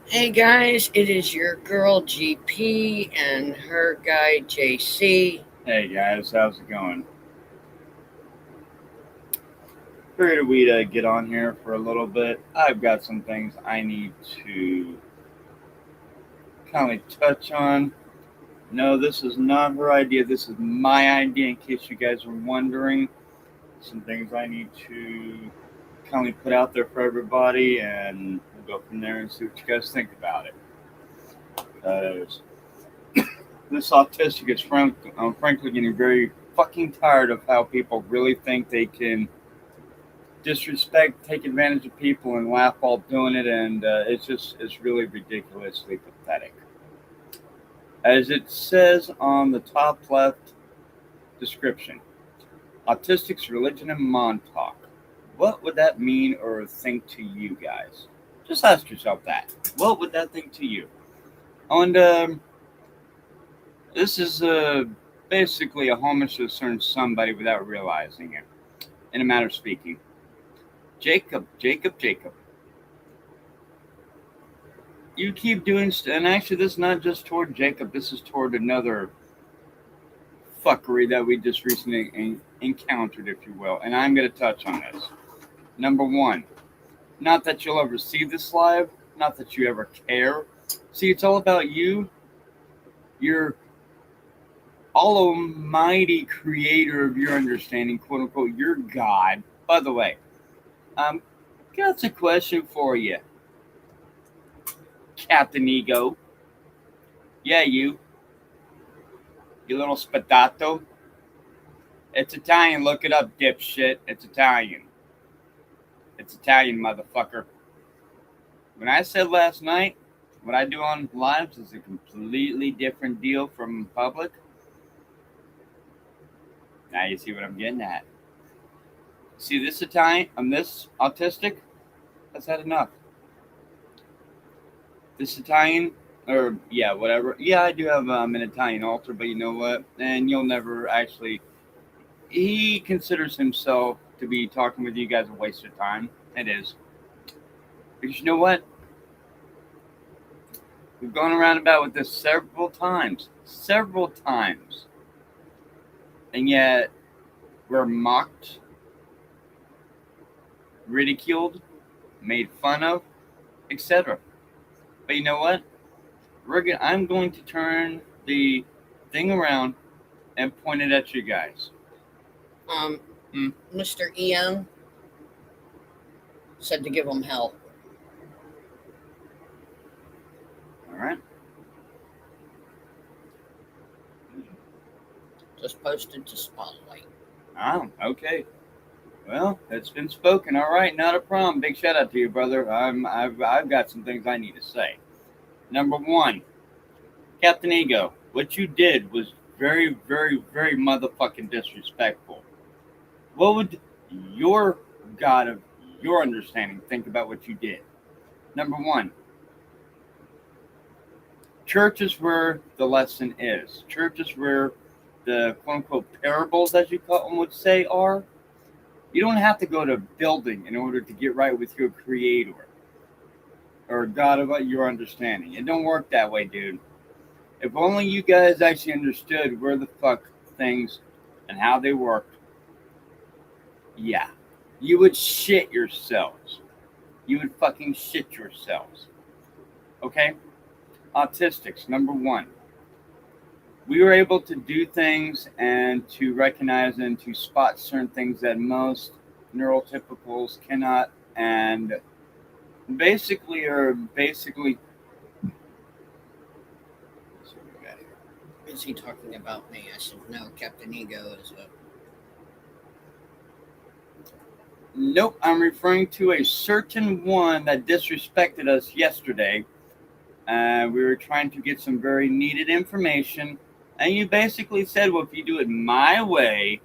Hey guys, it is your girl GP and her guy JC. Hey guys, how's it going? Figured we'd get on here for a little bit. I've got some things I need to kind of touch on. No, this is not her idea. This is my idea, in case you guys are wondering. Some things I need to kind of put out there for everybody, and we'll go from there and see what you guys think about it. This autistic is I'm frankly getting very fucking tired of how people really think they can disrespect, take advantage of people, and laugh while doing it, and it's really ridiculously pathetic. As it says on the top left description, autistics, religion, and Montauk. What would that mean or think to you guys? Just ask yourself that. What would that think to you? And this is basically a homage to a certain somebody without realizing it. In a matter of speaking, Jacob. You keep doing, and actually, this is not just toward Jacob. This is toward another fuckery that we just recently encountered, if you will. And I'm going to touch on this. Number one, not that you'll ever see this live, not that you ever care. See, it's all about you. You're all almighty creator of your understanding, quote unquote, your God. By the way, um, got a question for you, Captain Ego. Yeah, you little spadato. It's Italian. Look it up, dipshit. It's Italian. It's Italian, motherfucker. When I said last night, what I do on lives is a completely different deal from public. Now you see what I'm getting at. See this Italian? I'm this autistic. That's had enough. This Italian, or yeah, whatever. Yeah, I do have an Italian altar, but you know what? And you'll never actually. He considers himself to be talking with you guys a waste of time. It is. Because you know what? We've gone around about with this several times, and yet we're mocked, ridiculed, made fun of, etc. But you know what? I'm going to turn the thing around and point it at you guys. Um, Hmm. Mr. EM said to give him hell. All right. Just posted to Spotlight. Oh, okay. Well, it's been spoken. All right, not a problem. Big shout out to you, brother. I've got some things I need to say. Number one, Captain Ego, what you did was very, very, very motherfucking disrespectful. What would your God of your understanding think about what you did? Number one, church is where the lesson is. Church is where the quote unquote parables, as you call them, would say, are. You don't have to go to a building in order to get right with your creator or God about your understanding. It don't work that way, dude. If only you guys actually understood where the fuck things and how they worked, yeah, you would shit yourselves. You would fucking shit yourselves. Okay? Autistics, number one. We were able to do things and to recognize and to spot certain things that most neurotypicals cannot, and basically Is he talking about me? I said, no, Captain Ego is a. nope, I'm referring to a certain one that disrespected us yesterday. We were trying to get some very needed information, and you basically said, well, if you do it my way.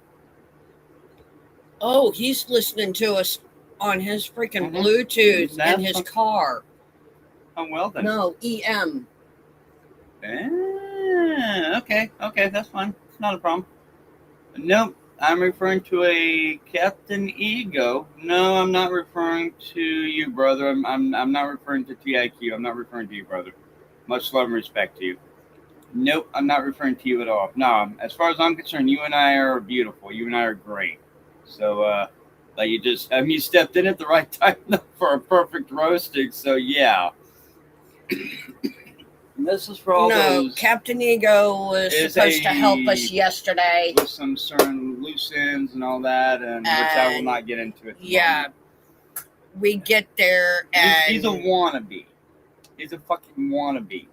Oh, he's listening to us on his freaking Mhm. Bluetooth in That's his fun. car. Oh, well then. No, EM. Okay, that's fine. It's not a problem. Nope. I'm referring to a Captain Ego. No, I'm not referring to you, brother. I'm not referring to TIQ. I'm not referring to you, brother. Much love and respect to you. Nope, I'm not referring to you at all. No, as far as I'm concerned, you and I are beautiful. You and I are great. So, like you stepped in at the right time for a perfect roasting. So, yeah. And this is for all No, those. Captain Ego was Is supposed to help a us yesterday. with some certain loose ends and all that, and which I will And not get into at the yeah, moment. we get there and He's a wannabe. He's a fucking wannabe.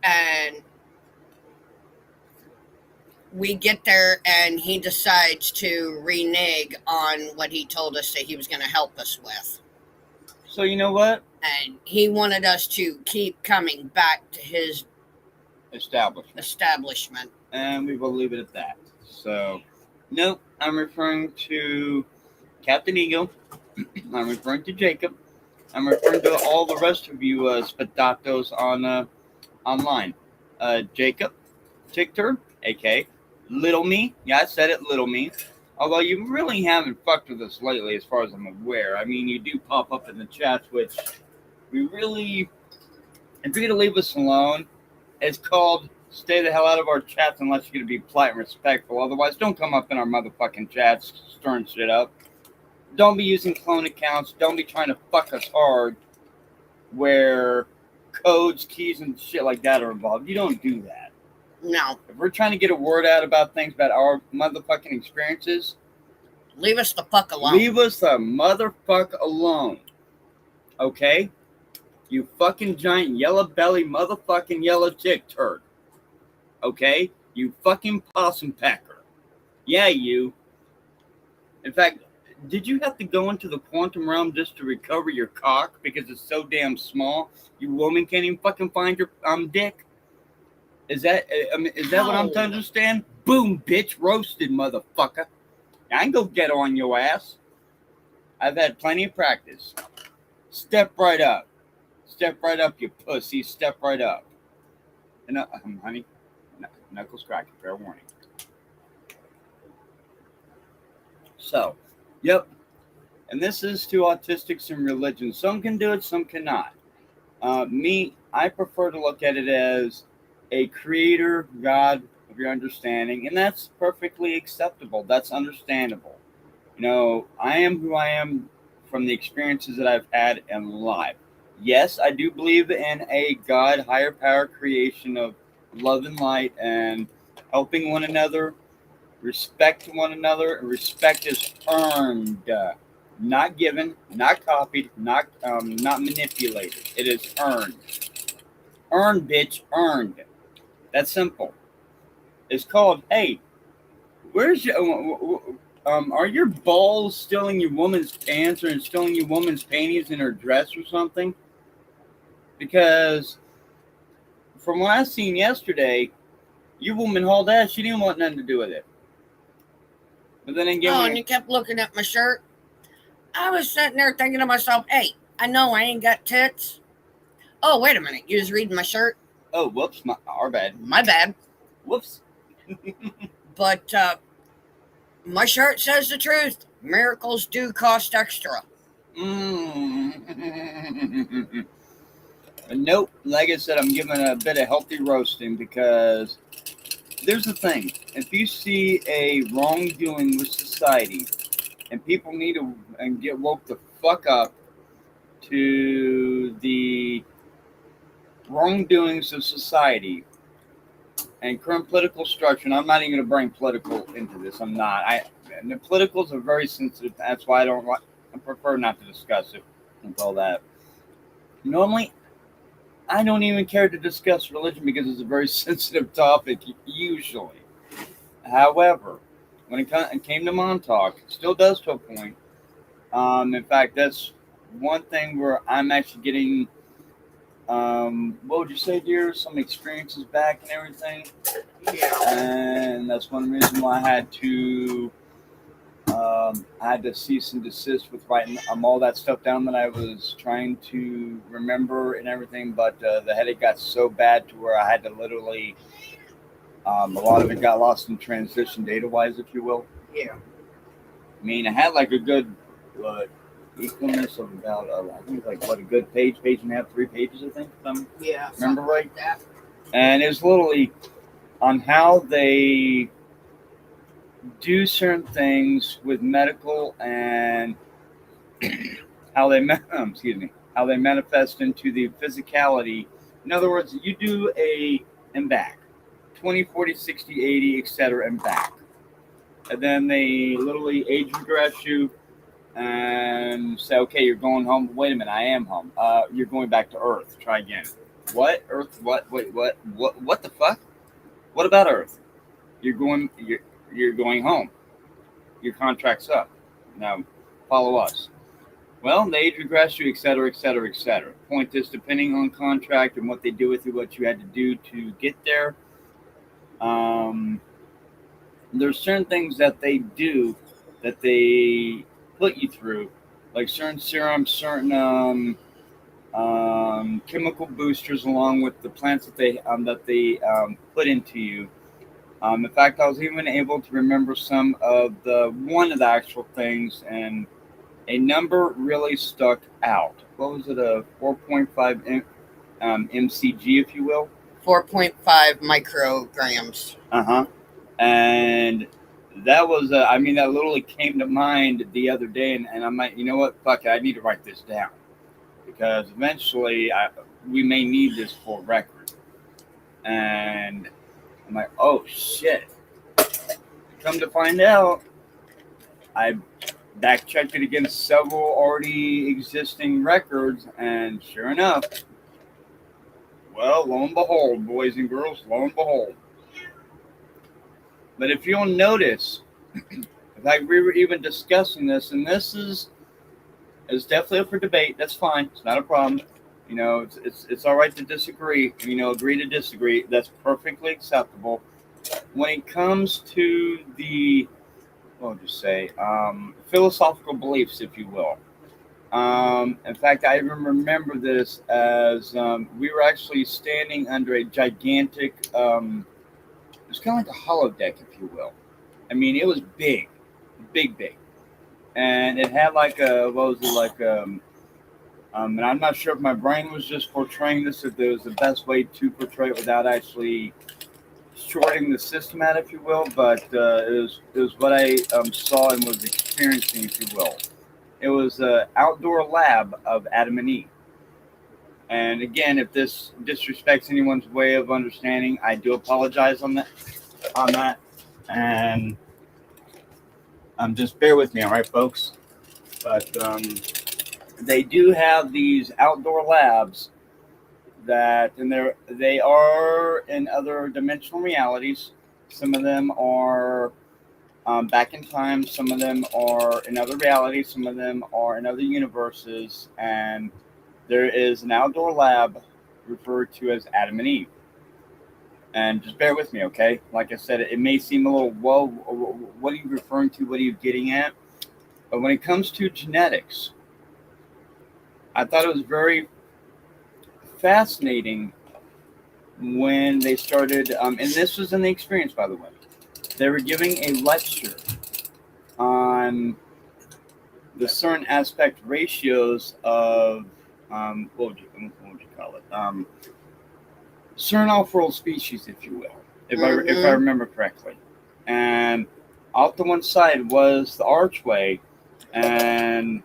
and we get there and he decides to renege on what he told us that he was going to help us with. So you know what? And he wanted us to keep coming back to his establishment. And we will leave it at that. So, nope, I'm referring to Captain Eagle. I'm referring to Jacob. I'm referring to all the rest of you spadatos on online. Jacob, Tictor, aka Little Me. Yeah, I said it, Little Me. Although you really haven't fucked with us lately, as far as I'm aware. I mean, you do pop up in the chats, which we really, if you're gonna leave us alone, it's called stay the hell out of our chats unless you're gonna be polite and respectful. Otherwise, don't come up in our motherfucking chats stirring shit up. Don't be using clone accounts. Don't be trying to fuck us hard where codes, keys, and shit like that are involved. You don't do that. No. If we're trying to get a word out about things about our motherfucking experiences, leave us the fuck alone. Leave us the motherfuck alone. Okay? You fucking giant yellow belly motherfucking yellow tick turd. Okay? You fucking possum packer. Yeah, you. In fact, did you have to go into the quantum realm just to recover your cock because it's so damn small? You woman can't even fucking find your dick? Is that what I'm to understand? Boom, bitch, roasted, motherfucker. I can go get on your ass. I've had plenty of practice. Step right up. Step right up, you pussy. Step right up. And honey, knuckles cracking. Fair warning. So, yep. And this is to autistics and religion. Some can do it, some cannot. I prefer to look at it as a creator, God of your understanding, and that's perfectly acceptable. That's understandable. You know, I am who I am from the experiences that I've had in life. Yes, I do believe in a God, higher power creation of love and light and helping one another, respect one another. Respect is earned, not given, not copied, not manipulated. It is earned. Earned, bitch, earned. That's simple. It's called, hey, where's your, are your balls still in your woman's pants or still in your woman's panties in her dress or something? Because from what I seen yesterday, your woman hauled ass. She didn't want nothing to do with it. But then again, and you kept looking at my shirt. I was sitting there thinking to myself, hey, I know I ain't got tits. Oh, wait a minute. You was reading my shirt? Oh, whoops. Our bad. My bad. Whoops. But my shirt says the truth. Miracles do cost extra. Nope. Like I said, I'm giving a bit of healthy roasting because there's the thing. If you see a wrongdoing with society and people need to get woke the fuck up to the wrongdoings of society and current political structure, and I'm not even going to bring political into this. I'm not. The politicals are very sensitive. That's why I prefer not to discuss it and all that. Normally, I don't even care to discuss religion because it's a very sensitive topic, usually. However, when it came to Montauk, it still does to a point. In fact, that's one thing where I'm actually getting, what would you say, dear? Some experiences back and everything. Yeah. And that's one reason why I had to cease and desist with writing all that stuff down that I was trying to remember and everything. But the headache got so bad to where I had to literally A lot of it got lost in transition data-wise, if you will. Yeah. I mean, I had like a good equalness of about, I think like what, a good page and a half, 3 pages, I think. Yeah. Remember right? Like that. And it's literally on how they do certain things with medical and how they excuse me, how they manifest into the physicality. In other words, you do a and back, 20, 40, 60, 80, etc. and back. And then they literally age regress you and say, okay, you're going home. Wait a minute, I am home. You're going back to Earth. Try again. What? Earth? What? Wait, what? What the fuck? What about Earth? You're going home. Your contract's up. Now follow us. Well, they age regress you, etc., etc., etc. Point is, depending on contract and what they do with you, what you had to do to get there, there's certain things that they do that they put you through, like certain serums, certain chemical boosters, along with the plants that they put into you. In fact, I was even able to remember one of the actual things, and a number really stuck out. What was it? A 4.5 mcg, if you will. 4.5 micrograms. And that was, that literally came to mind the other day, and I'm like, you know what? Fuck it, I need to write this down because eventually we may need this for record. And I'm like, oh shit. Come to find out, I back-checked it against several already existing records, and sure enough, well, lo and behold, boys and girls, lo and behold. But if you'll notice, in fact, we were even discussing this, and this is definitely up for debate. That's fine. It's not a problem. You know, it's all right to disagree. You know, agree to disagree. That's perfectly acceptable. When it comes to the, what would you say, philosophical beliefs, if you will. In fact, I even remember this as we were actually standing under a gigantic, it was kind of like a holodeck, if you will. I mean, it was big, big. And it had like a, what was it, like, and I'm not sure if my brain was just portraying this, if there was the best way to portray it without actually shorting the system out, if you will, but it was what I saw and was experiencing, if you will. It was an outdoor lab of Adam and Eve. And again, if this disrespects anyone's way of understanding, I do apologize on that. And just bear with me, all right, folks? But they do have these outdoor labs and they are in other dimensional realities. Some of them are back in time. Some of them are in other realities. Some of them are in other universes. And there is an outdoor lab referred to as Adam and Eve. And just bear with me, okay? Like I said, it may seem a little, whoa, what are you referring to? What are you getting at? But when it comes to genetics, I thought it was very fascinating when they started, and this was in the experience, by the way. They were giving a lecture on the certain aspect ratios of, what would you call it? Certain off-world species, if you will, if I remember correctly. And off to one side was the archway, and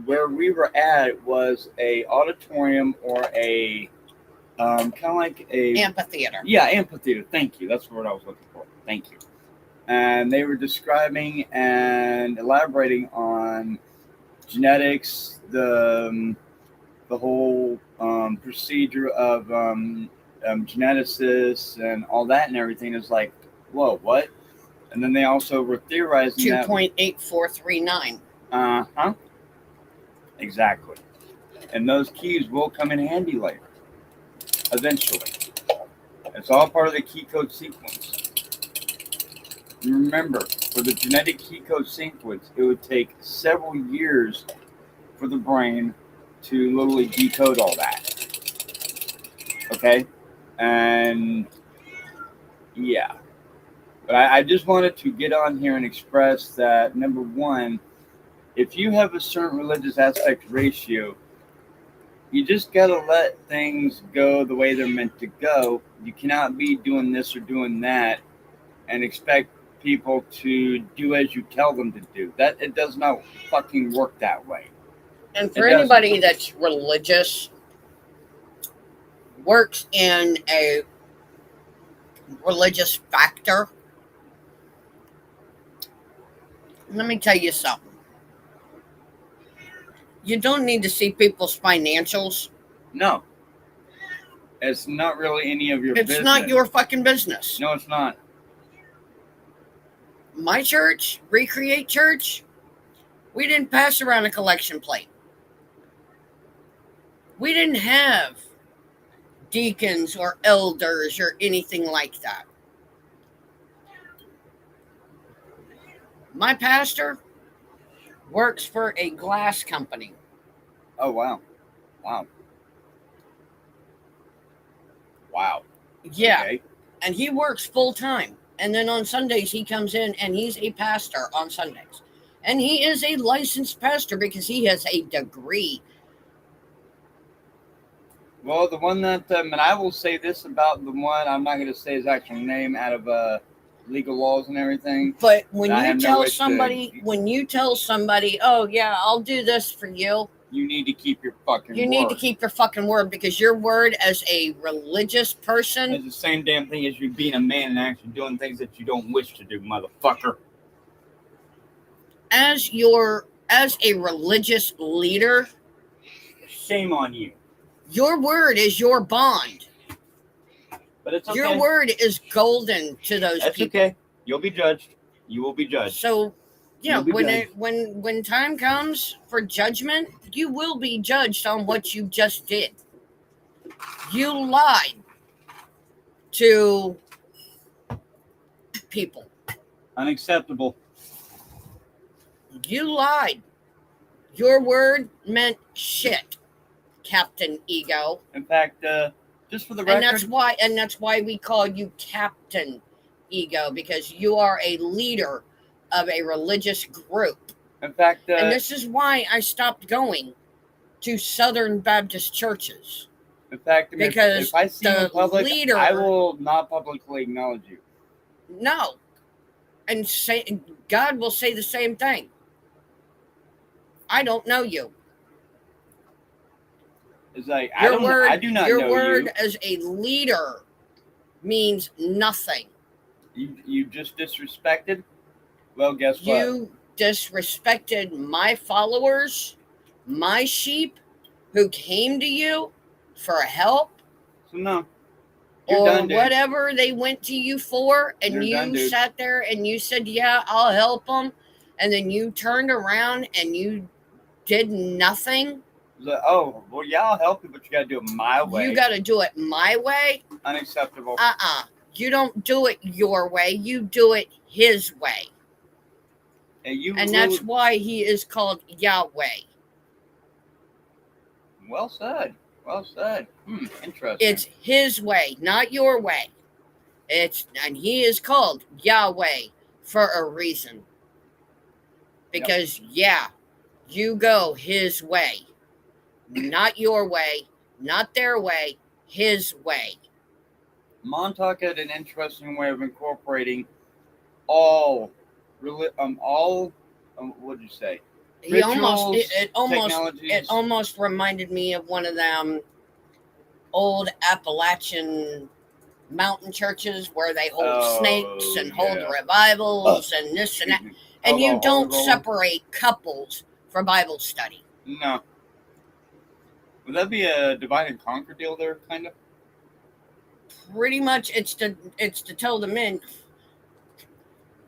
where we were at was a auditorium or a kind of like a amphitheater. Yeah, amphitheater. Thank you. That's the word I was looking for. Thank you. And they were describing and elaborating on genetics, the whole procedure of geneticists and all that and everything. Is like, whoa, what? And then they also were theorizing 2.8439. Exactly. And those keys will come in handy later, eventually. It's all part of the key code sequence. Remember, for the genetic key code sequence, it would take several years for the brain to literally decode all that. Okay? And Yeah. But I just wanted to get on here and express that, number one, if you have a certain religious aspect ratio, you just got to let things go the way they're meant to go. You cannot be doing this or doing that and expect people to do as you tell them to do. That it does not fucking work that way. And It for doesn't. anybody that's religious, works in a religious factor, let me tell you something. You don't need to see people's financials. No, it's not really any of your It's business. not your fucking business. No, it's not. My church, Recreate Church, we didn't pass around a collection plate. We didn't have deacons or elders or anything like that. My pastor works for a glass company. Oh, wow. Wow. Wow. Yeah. Okay. And he works full time. And then on Sundays, he comes in and he's a pastor on Sundays. And he is a licensed pastor because he has a degree. Well, the one that, and I will say this about the one, I'm not going to say his actual name out of legal laws and everything. But when I you have no tell wish to- somebody, oh yeah, I'll do this for you, You need to keep your fucking you word. need to keep your fucking word, because your word as a religious person, It's the same damn thing as you being a man and actually doing things that you don't wish to do, motherfucker. as a religious leader, Shame on you. your word is your bond. But it's okay. Your word is golden to those That's people. okay. You'll be judged. You will be judged. So, yeah, You'll be when time comes for judgment, you will be judged on what you just did. You lied to people. Unacceptable. You lied. Your word meant shit, Captain Ego. In fact, just for the record, And that's why we call you Captain Ego, because you are a leader of a religious group. in fact, And this is why I stopped going to Southern Baptist churches. because if I see you in the public, leader- I will not publicly acknowledge you. No. And God will say the same thing. I don't know you. It's like I do not your know word you. as a leader means nothing. You just disrespected. Well, guess what? You disrespected my followers, my sheep who came to you for help, So no, you're or done, dude. whatever they went to you for, and You're you done, dude. sat there and you said, yeah, I'll help them, and then you turned around and you did nothing. It's like, oh, well, yeah, I'll help you, but you got to do it my way. You got to do it my way. Unacceptable. You don't do it your way. You do it his way. And that's why he is called Yahweh. Well said. Well said. Interesting. It's his way, not your way. And he is called Yahweh for a reason. Because you go his way. Not your way, not their way, his way. Montauk had an interesting way of incorporating all what'd you say? He almost Technologies. it almost reminded me of one of them old Appalachian mountain churches where they hold snakes and hold revivals and this and that. And you don't separate couples for Bible study. No. Would that be a divide and conquer deal there, kind of? Pretty much, it's to tell the men,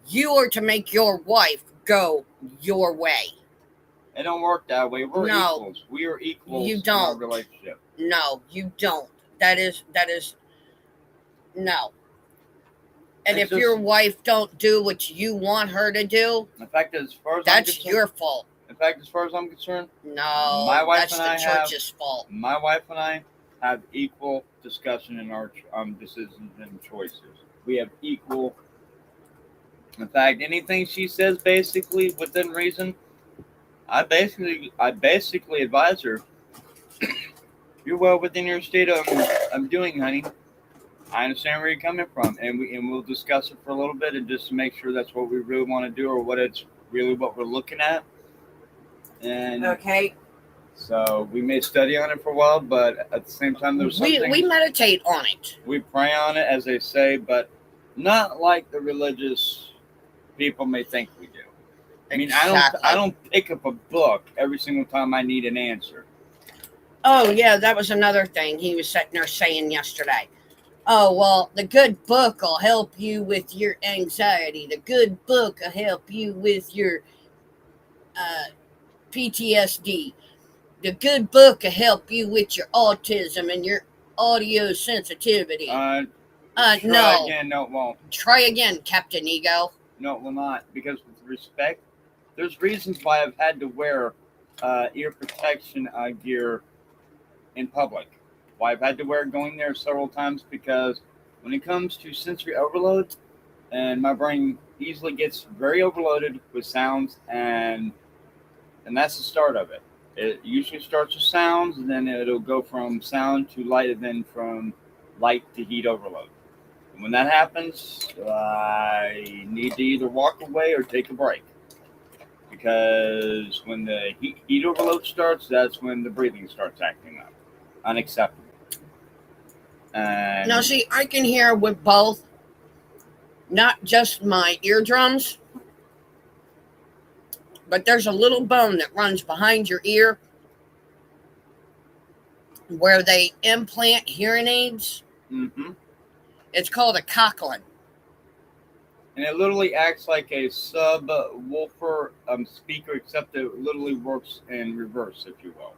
you are to make your wife go your way. It don't work that way. We're equals. We are equals in our relationship. No, you don't. That is no. And if your wife don't do what you want her to do, in fact, as far as that's your fault. In fact, as far as I'm concerned, no, my wife that's and the church's fault. My wife and I have equal discussion in our decisions and choices. We have equal. In fact, anything she says, basically within reason, I basically advise her. You're well within your state of doing, honey. I understand where you're coming from, and we'll discuss it for a little bit, and just to make sure that's what we really want to do, or what it's really what we're looking at. And Okay. so we may study on it for a while, but at the same time, there's something We meditate on it. we pray on it, as they say, but not like the religious people may think we do. I mean, Exactly. I don't pick up a book every single time I need an answer. Oh, yeah, that was another thing he was sitting there saying yesterday. Oh, well, the good book will help you with your anxiety. The good book will help you with your PTSD. The good book will help you with your autism and your audio sensitivity. Try No. again. No, it won't. Try again, Captain Ego. No, it will not. Because with respect, there's reasons why I've had to wear ear protection gear in public. Why I've had to wear it going there several times, because when it comes to sensory overload, and my brain easily gets very overloaded with sounds, and that's the start of it. It usually starts with sounds, and then it'll go from sound to light, and then from light to heat overload. And when that happens, I need to either walk away or take a break. Because when the heat overload starts, that's when the breathing starts acting up. Unacceptable. And Now, see, I can hear with both, not just my eardrums, but there's a little bone that runs behind your ear where they implant hearing aids. mm-hmm. It's called a cochlin. And it literally acts like a subwoofer speaker, except it literally works in reverse, if you will.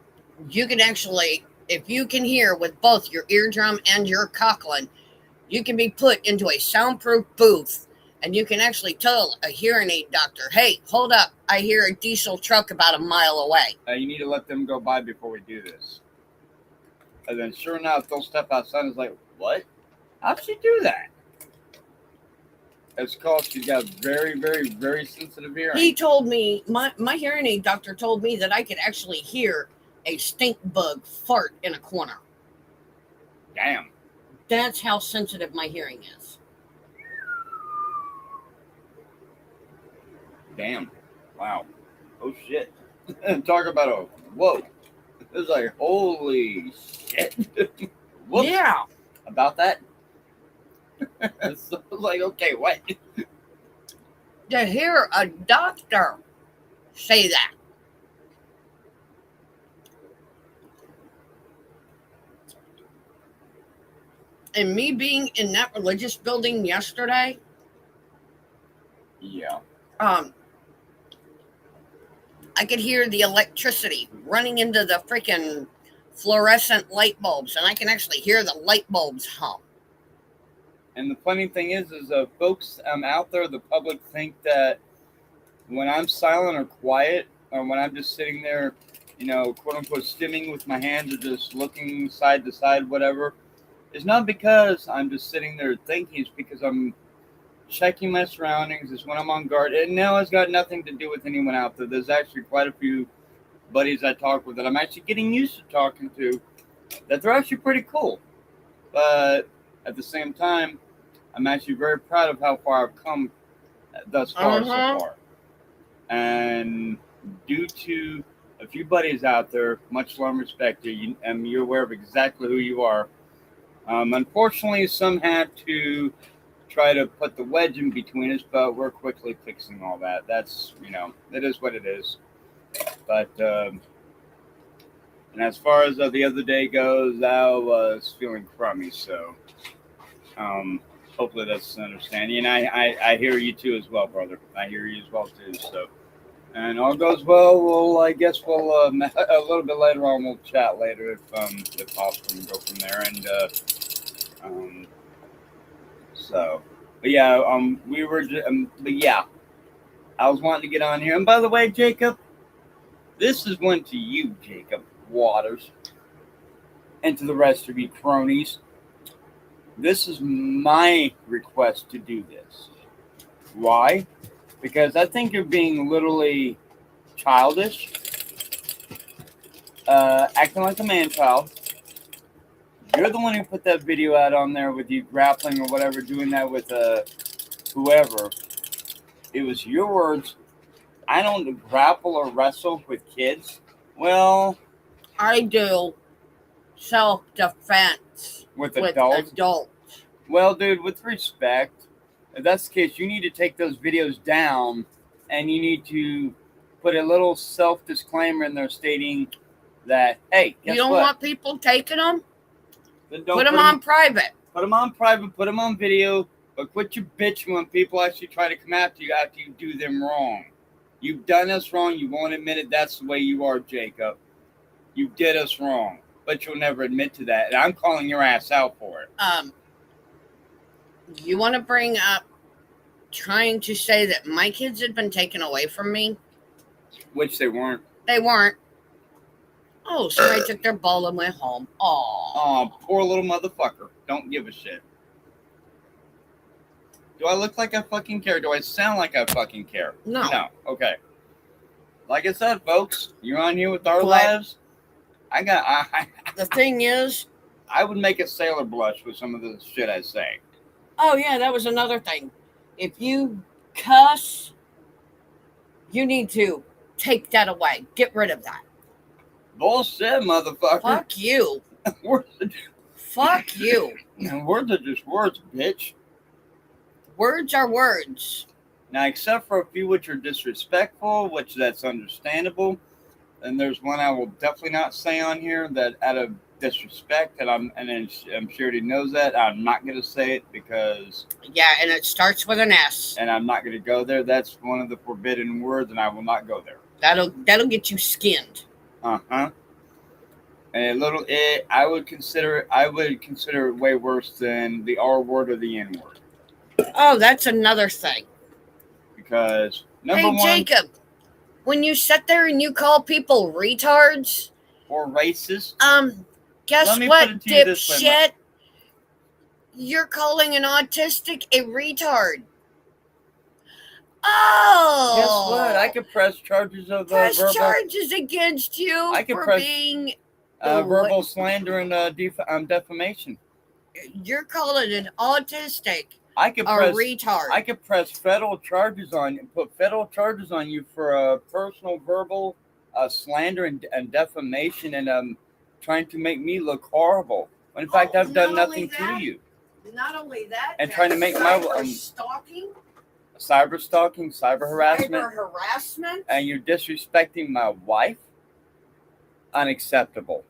You can actually, if you can hear with both your eardrum and your cochlin, you can be put into a soundproof booth, and you can actually tell a hearing aid doctor, hey, hold up, I hear a diesel truck about a mile away. You need to let them go by before we do this. And then sure enough, they'll step outside and it's like, what? How'd she do that? It's called, she's got very, very, very sensitive hearing. He told me, my hearing aid doctor told me that I could actually hear a stink bug fart in a corner. Damn. That's how sensitive my hearing is. Damn. Wow. Oh, shit. Talk about a whoa. It's like, holy shit. Whoops. Yeah. About that? So I was like, okay, what? To hear a doctor say that. And me being in that religious building yesterday, Yeah. I could hear the electricity running into the freaking fluorescent light bulbs, and I can actually hear the light bulbs hum. And the funny thing is folks out there, the public, think that when I'm silent or quiet, or when I'm just sitting there, quote unquote, stimming with my hands or just looking side to side, whatever, it's not because I'm just sitting there thinking. It's because I'm checking my surroundings. It's when I'm on guard. And no, it's got nothing to do with anyone out there. There's actually quite a few buddies I talk with that I'm actually getting used to talking to, that they're actually pretty cool. But at the same time, I'm actually very proud of how far I've come thus far so far. And due to a few buddies out there, much love and respect to you, and you're aware of exactly who you are. Unfortunately, some had to try to put the wedge in between us, but we're quickly fixing all that. That's, it is what it is. But, and as far as the other day goes, I was feeling crummy, so hopefully that's understanding. And I hear you too as well, brother. I hear you as well too. So, and all goes well. I guess we'll a little bit later on we'll chat later if possible, and go from there. And so, but yeah, we were, but yeah, I was wanting to get on here. And by the way, Jacob, this is one to you, Jacob Waters, and to the rest of you cronies. This is my request to do this. Why? Because I think you're being literally childish, acting like a man-child. You're the one who put that video out on there with you grappling or whatever, doing that with whoever. It was your words. I don't grapple or wrestle with kids. Well, I do self-defense with with adults. adults. Well, dude, with respect, if that's the case, you need to take those videos down and you need to put a little self-disclaimer in there stating that, hey, guess You don't what? want people taking them? Then don't Put them on private. Put them on private, put them on video, but quit your bitching when people actually try to come after you after you do them wrong. You've done us wrong. You won't admit it. That's the way you are, Jacob. You did us wrong, but you'll never admit to that. And I'm calling your ass out for it. You want to bring up trying to say that my kids had been taken away from me? Which they weren't. They weren't. Oh, somebody took their ball and went home. Oh, poor little motherfucker. Don't give a shit. Do I look like I fucking care? Do I sound like I fucking care? No. No. Okay. Like I said, folks, you're on here with our But- lives. The thing is, I would make a sailor blush with some of the shit I say. oh yeah, that was another thing. If you cuss, you need to take that away. Get rid of that. Bullshit, motherfucker. Fuck you. Fuck you. Words are just words, bitch. Words are words. Now, except for a few which are disrespectful, which that's understandable, and there's one I will definitely not say on here that out of disrespect, and I'm sure he knows that. I'm not going to say it because... Yeah, and it starts with an S. And I'm not going to go there. That's one of the forbidden words, and I will not go there. That'll get you skinned. Uh-huh. And I would consider it way worse than the R word or the N word. Oh, that's another thing. Because number Hey, one, Jacob, when you sit there and you call people retards, or racist. Guess Let me what, put it to you this way, dipshit? You're calling an autistic a retard. Oh! Guess what? I could press charges of press verbal charges against you I could for press- being. verbal slander and defamation. You're calling an autistic I could a press retard. I could press federal charges on you, put federal charges on you for personal verbal slander and defamation and trying to make me look horrible. When in fact, I've done not only nothing to that, you. Not only that, And trying to make my stalking, cyber stalking, cyber harassment, cyber harassment, and you're disrespecting my wife. Unacceptable.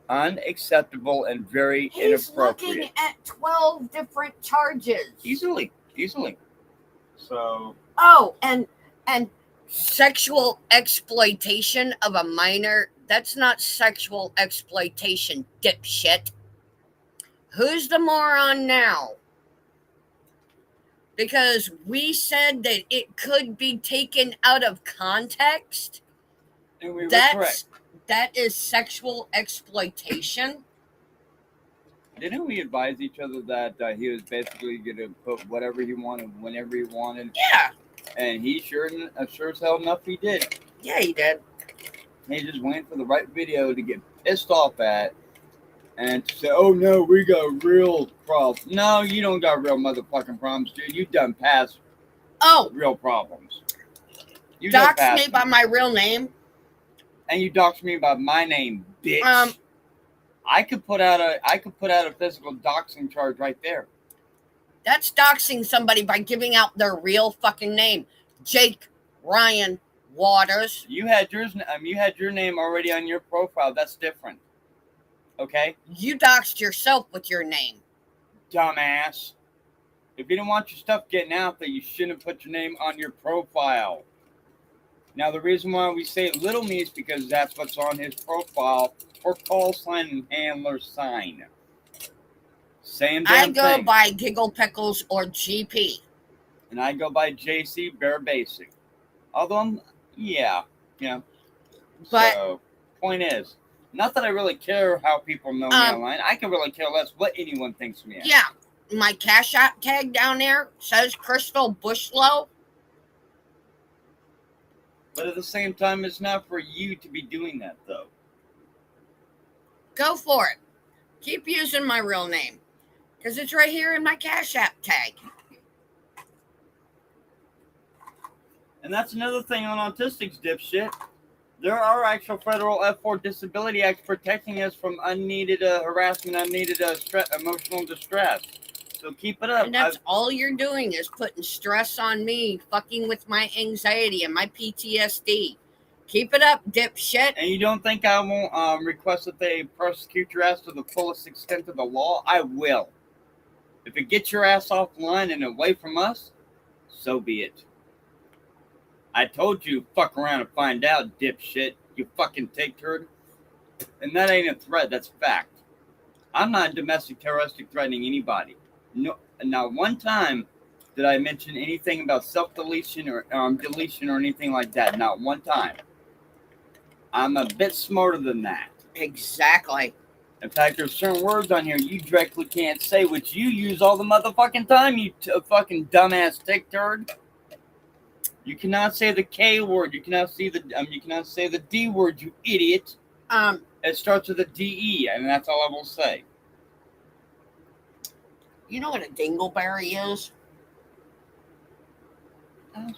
Unacceptable and very He's inappropriate. looking at 12 different charges. Easily. So Oh, and sexual exploitation of a minor. That's not sexual exploitation, dipshit. Who's the moron now? Because we said that it could be taken out of context. and we were correct. That is sexual exploitation. Didn't we advise each other that he was basically going to put whatever he wanted whenever he wanted? Yeah. And he sure as hell enough he did. Yeah, he did. He just waiting for the right video to get pissed off at and to say, oh no, we got real problems. No, you don't got real motherfucking problems, dude. You done past real problems. You done Dox past me by my real name. And you doxed me by my name, bitch. I could put out a physical doxing charge right there. That's doxing somebody by giving out their real fucking name. Jake Ryan Waters. You had yours. You had your name already on your profile. That's different. Okay, You doxed yourself with your name. dumbass. If you didn't want your stuff getting out there, you shouldn't have put your name on your profile. Now, the reason why we say little me is because that's what's on his profile for call sign and handler sign. Same damn thing. I go by Giggle Pickles or GP. And I go by JC Bare Basic. Although I'm, yeah. But so, point is, Not that I really care how people know me online. I can really care less what anyone thinks of me. Yeah, my Cash App tag down there says Crystal Bushlow. But at the same time, it's not for you to be doing that, though. Go for it. Keep using my real name, because it's right here in my Cash App tag. And that's another thing on autistics, dipshit. There are actual federal F4 disability acts protecting us from unneeded harassment, unneeded emotional distress. So keep it up. And that's all you're doing is putting stress on me, fucking with my anxiety and my PTSD. Keep it up, dipshit. And you don't think I won't request that they prosecute your ass to the fullest extent of the law? I will. If it gets your ass offline and away from us, so be it. I told you, fuck around and find out, dipshit. You fucking take turd. And that ain't a threat, that's fact. I'm not domestic terroristic threatening anybody. No, not one time did I mention anything about self-deletion or deletion or anything like that. Not one time. I'm a bit smarter than that. Exactly. In fact, there's certain words on here you directly can't say, which you use all the motherfucking time, you fucking dumbass dick turd. You cannot say the K word. You cannot say the D word, you idiot. It starts with a D-E, and that's all I will say. You know what a dingleberry is? I'm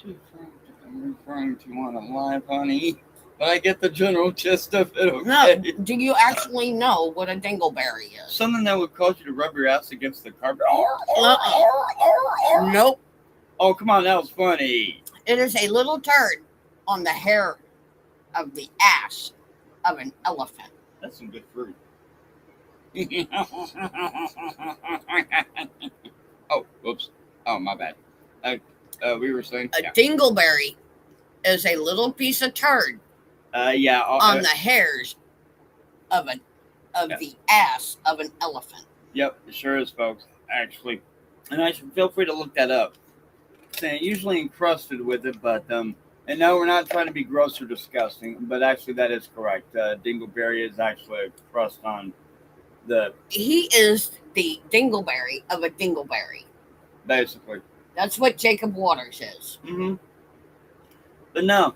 referring to on a live, honey. But I get the general gist of it, okay? No, do you actually know what a dingleberry is? Something that would cause you to rub your ass against the carpet. Nope. Oh, come on, that was funny. It is a little turd on the hair of the ass of an elephant. That's some good fruit. Oh, whoops. Oh, my bad. We were saying a dingleberry is a little piece of turd on the hairs of the ass of an elephant. Yep, it sure is, folks. Actually, and I should feel free to look that up. Saying usually encrusted with it, but and no, we're not trying to be gross or disgusting, but actually that is correct. Dingleberry is actually a crust on the. He is the dingleberry of a dingleberry. Basically. That's what Jacob Waters is. Mm-hmm. But no.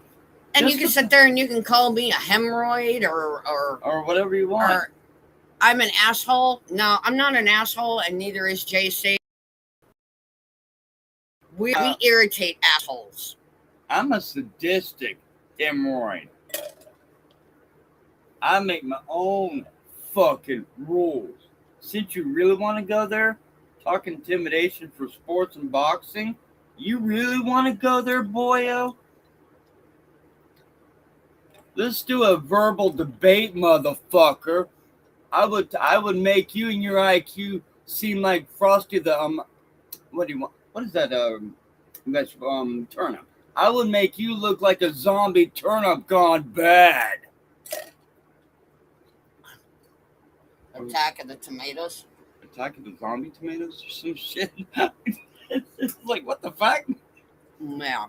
And you can sit there and you can call me a hemorrhoid or whatever you want. Or I'm an asshole. No, I'm not an asshole, and neither is JC. We irritate assholes. I'm a sadistic hemorrhoid. I make my own fucking rules. Since you really want to go there, talk intimidation for sports and boxing, you really want to go there, boyo? Let's do a verbal debate, motherfucker. I would make you and your IQ seem like Frosty the what do you want? What is that turnip? I would make you look like a zombie turnip gone bad. Attack of the Tomatoes. Attack of the Zombie Tomatoes or some shit. It's like, what the fuck? Yeah.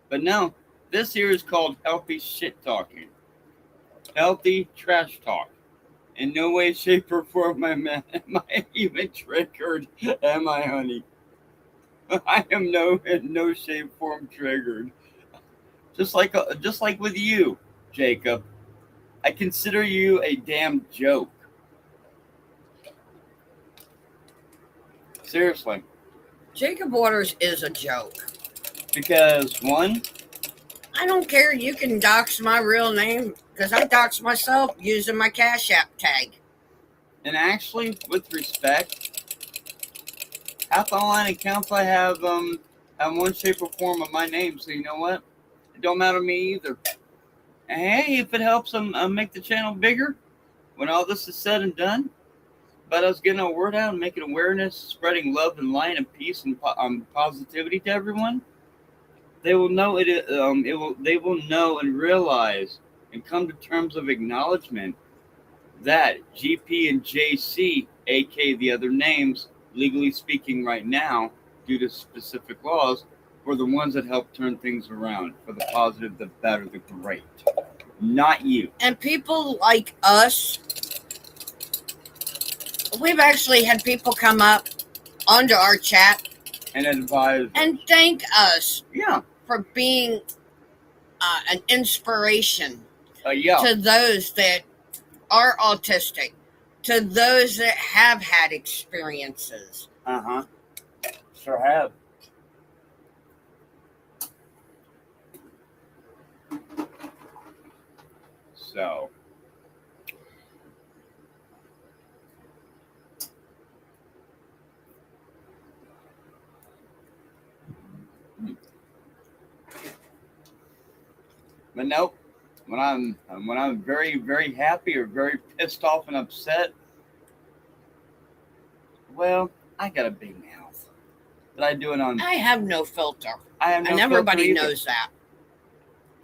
But no, this here is called healthy shit talking. Healthy trash talk. In no way, shape, or form am I even triggered, am I, honey? I am in no shape, form triggered. Just like with you, Jacob. I consider you a damn joke. Seriously. Jacob Waters is a joke. Because, one, I don't care. You can dox my real name because I dox myself using my Cash App tag. And actually, with respect, half the online accounts I have one shape or form of my name. So you know what? It don't matter to me either. And hey, if it helps them make the channel bigger, when all this is said and done, about us getting our word out and making awareness, spreading love and light and peace and positivity to everyone, they will know they will know and realize and come to terms of acknowledgement that GP and JC, aka the other names, legally speaking right now, due to specific laws, were the ones that helped turn things around for the positive, the better, the great. not you. And people like us, we've actually had people come up onto our chat And advise. and thank us Yeah. for being an inspiration Yeah. to those that are autistic, to those that have had experiences. Sure have. So. But nope. When I'm very, very happy or very pissed off and upset, well, I got a big mouth. But I do it on. I have no filter. I have no and filter everybody either. knows that.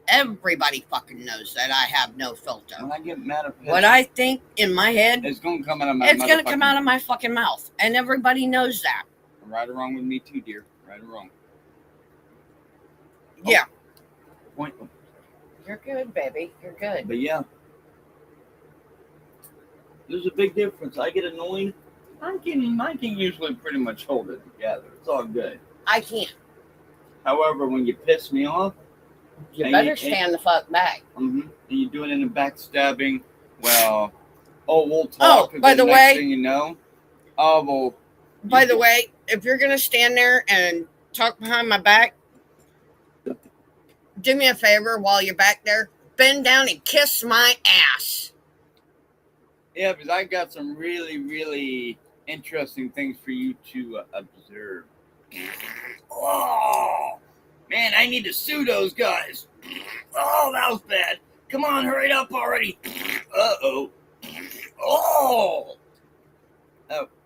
Everybody fucking knows that I have no filter. When I get mad or pissed, What I think in my head, it's gonna come out of my. It's gonna come out of my fucking mouth, and everybody knows that. Right or wrong with me too, dear. Right or wrong. Yeah. Point. You're good, baby. You're good. But yeah, there's a big difference. I get annoyed. I can usually pretty much hold it together. It's all good. I can't. However, when you piss me off, you better stand the fuck back. And you do it in a backstabbing. Well, we'll talk. Oh, by the next way, thing you know, well. By the way, if you're gonna stand there and talk behind my back, do me a favor while you're back there. Bend down and kiss my ass. Yeah, because I got some really, really interesting things for you to observe. Oh, man, I need to sue those guys. Oh, that was bad. Come on, hurry it up already. Uh-oh. Oh.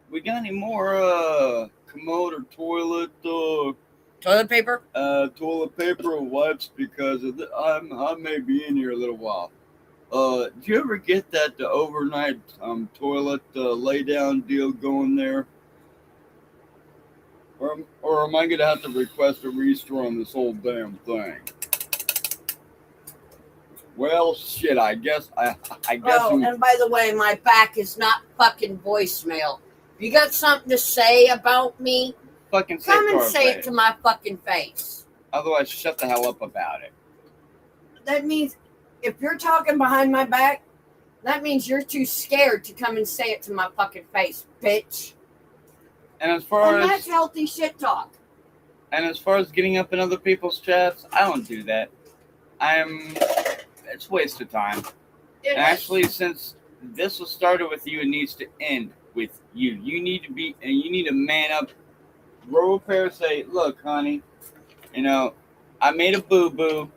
We got any more commode or toilet toilet paper? Toilet paper or wipes, because I may be in here a little while. Do you ever get that the overnight toilet lay down deal going there? Or am I gonna have to request a restore on this whole damn thing? Well, shit. I guess. I guess. Oh, and by the way, my back is not fucking voicemail. If you got something to say about me, fucking come and say it to my fucking face. Otherwise, shut the hell up about it. That means if you're talking behind my back, that means you're too scared to come and say it to my fucking face, bitch. And as far as that's healthy shit talk. And as far as getting up in other people's chats, I don't do that. It's a waste of time. Actually, since this was started with you, it needs to end with you. You need to man up, grow a pair, say, look, honey, I made a boo-boo.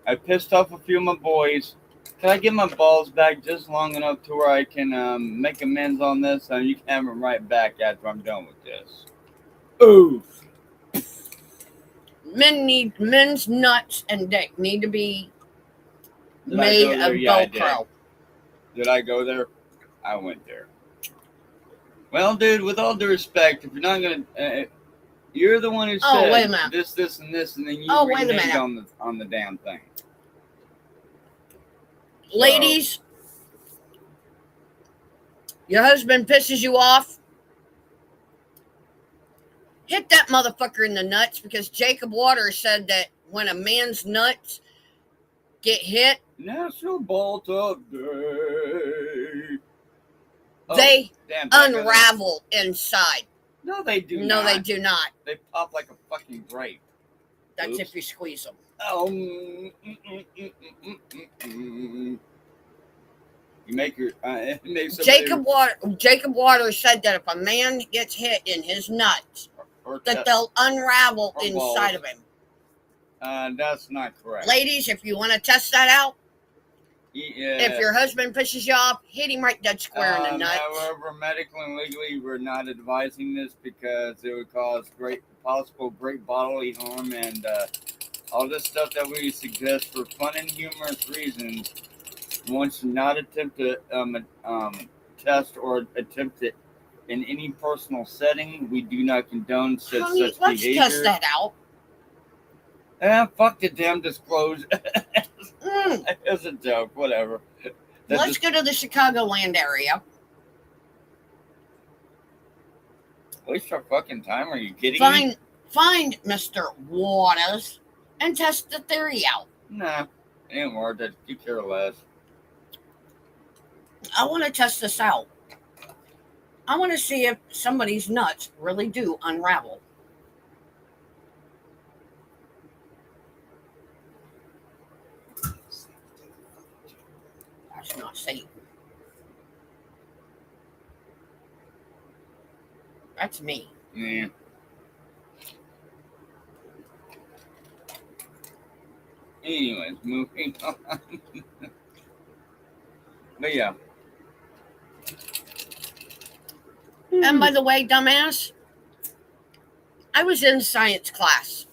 I pissed off a few of my boys. Can I get my balls back just long enough to where I can make amends on this, and you can have them right back after I'm done with this? Oof. Men's nuts and dick need to be made of Velcro. Did I go there? I went there. Well, dude, with all due respect, if you're not gonna, you're the one who said wait a minute. this, and this, and then you wait a minute. on the damn thing. Ladies, your husband pisses you off, hit that motherfucker in the nuts, because Jacob Waters said that when a man's nuts get hit, National Ball Top Day, they unravel inside. No, they do not. No, they do not. They pop like a fucking grape. That's if you squeeze them. You make your Jacob Waters said that if a man gets hit in his nuts, that they'll unravel inside of him. That's not correct. Ladies, if you want to test that out, yeah. If your husband pisses you off, hit him right dead square in the nuts. However, medically and legally, we're not advising this because it would cause possible great bodily harm, and all this stuff that we suggest for fun and humorous reasons. One should not attempt to test or attempt it in any personal setting. We do not condone such behavior. Let's test that out. Fuck the damn disclosure. It's a joke. Whatever. Let's go to the Chicagoland area. Waste our fucking time. Are you kidding me? Find Mr. Waters and test the theory out. Nah, ain't worth it. You care less. I want to test this out. I want to see if somebody's nuts really do unravel. That's not Satan. That's me. Yeah. Anyways, moving on. But yeah. And by the way, dumbass, I was in science class.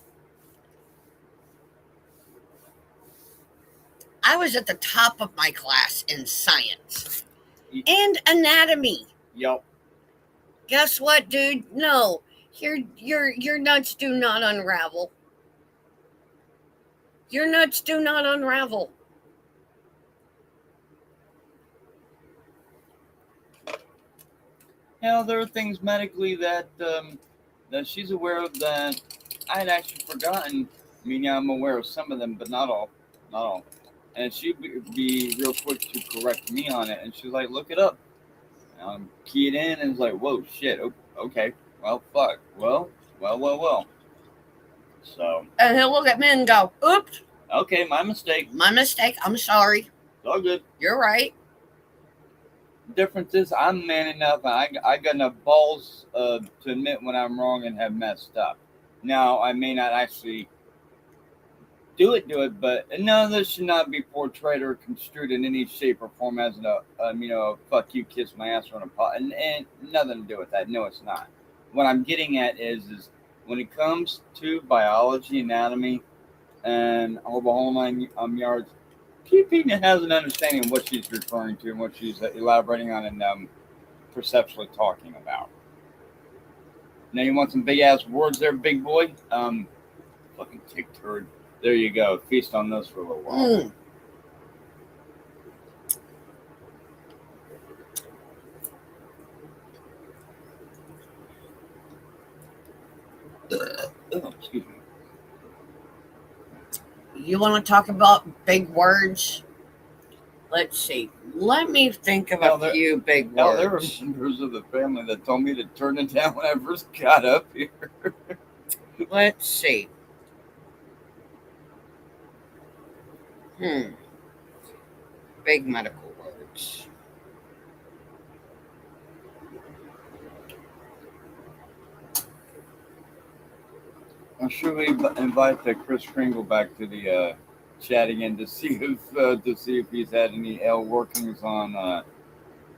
I was at the top of my class in science and anatomy. Yup. Guess what, dude? No, your nuts do not unravel. Your nuts do not unravel. Now there are things medically that that she's aware of that I had actually forgotten. I mean, yeah, I'm aware of some of them, but not all. Not all. And she'd be real quick to correct me on it. And she's like, look it up. And key it in, and it's like, whoa, shit. Okay. Well, fuck. Well. So. And he'll look at me and go, oops. Okay, my mistake. My mistake. I'm sorry. It's all good. You're right. The difference is I'm man enough, and I got enough balls to admit when I'm wrong and have messed up. Now, I may not actually do it, but none of this should not be portrayed or construed in any shape or form as a fuck you, kiss my ass on a pot, and nothing to do with that. No, it's not. What I'm getting at is when it comes to biology, anatomy, and all the whole 9 yards, Pete has an understanding of what she's referring to and what she's elaborating on and perceptually talking about. Now you want some big ass words there, big boy? Fucking tick turd. There you go. Feast on those for a little while. Oh, excuse me. You want to talk about big words? Let's see. Let me think of a few big words. Now, there were members of the family that told me to turn it down when I first got up here. Let's see. Big medical words. I'm sure we invite Chris Kringle back to the chat again to see if he's had any L workings on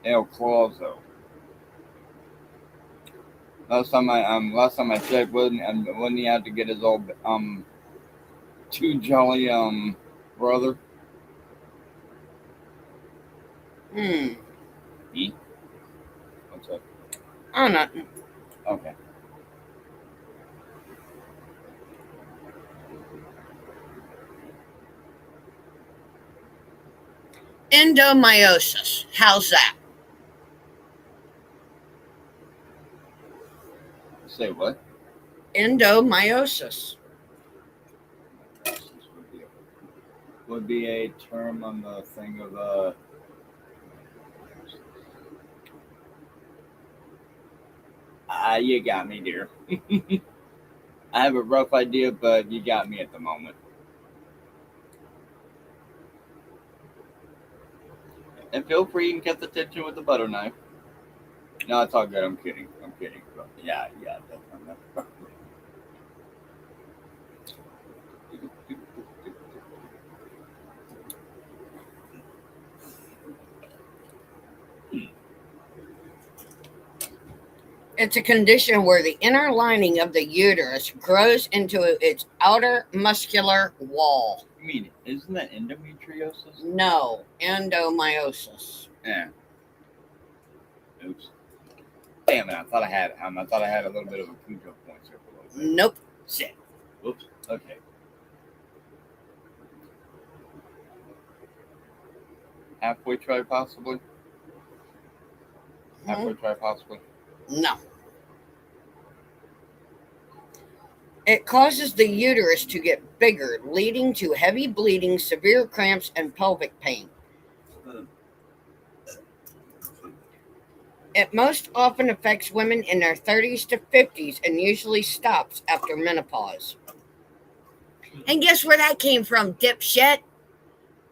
El Clauso. Last time I checked, wasn't he out to get his old too jolly brother? What's up? Oh, nothing. Okay. Endomyosis. How's that? Say what? Endomyosis. Would be a term on the thing of you got me, dear. I have a rough idea, but you got me at the moment. And feel free, you can cut the tension with the butter knife. No, it's all good. I'm kidding. But yeah, definitely. It's a condition where the inner lining of the uterus grows into its outer muscular wall. You mean, isn't that endometriosis? No, endomyosis. Yeah. Oops. Damn it! I thought I had a little bit of a Cujo point here for a little bit. Nope. Shit. Whoops. Okay. Halfway try, possibly. Halfway try, possibly. No. It causes the uterus to get bigger, leading to heavy bleeding, severe cramps, and pelvic pain. It most often affects women in their 30s to 50s and usually stops after menopause. And guess where that came from, dipshit?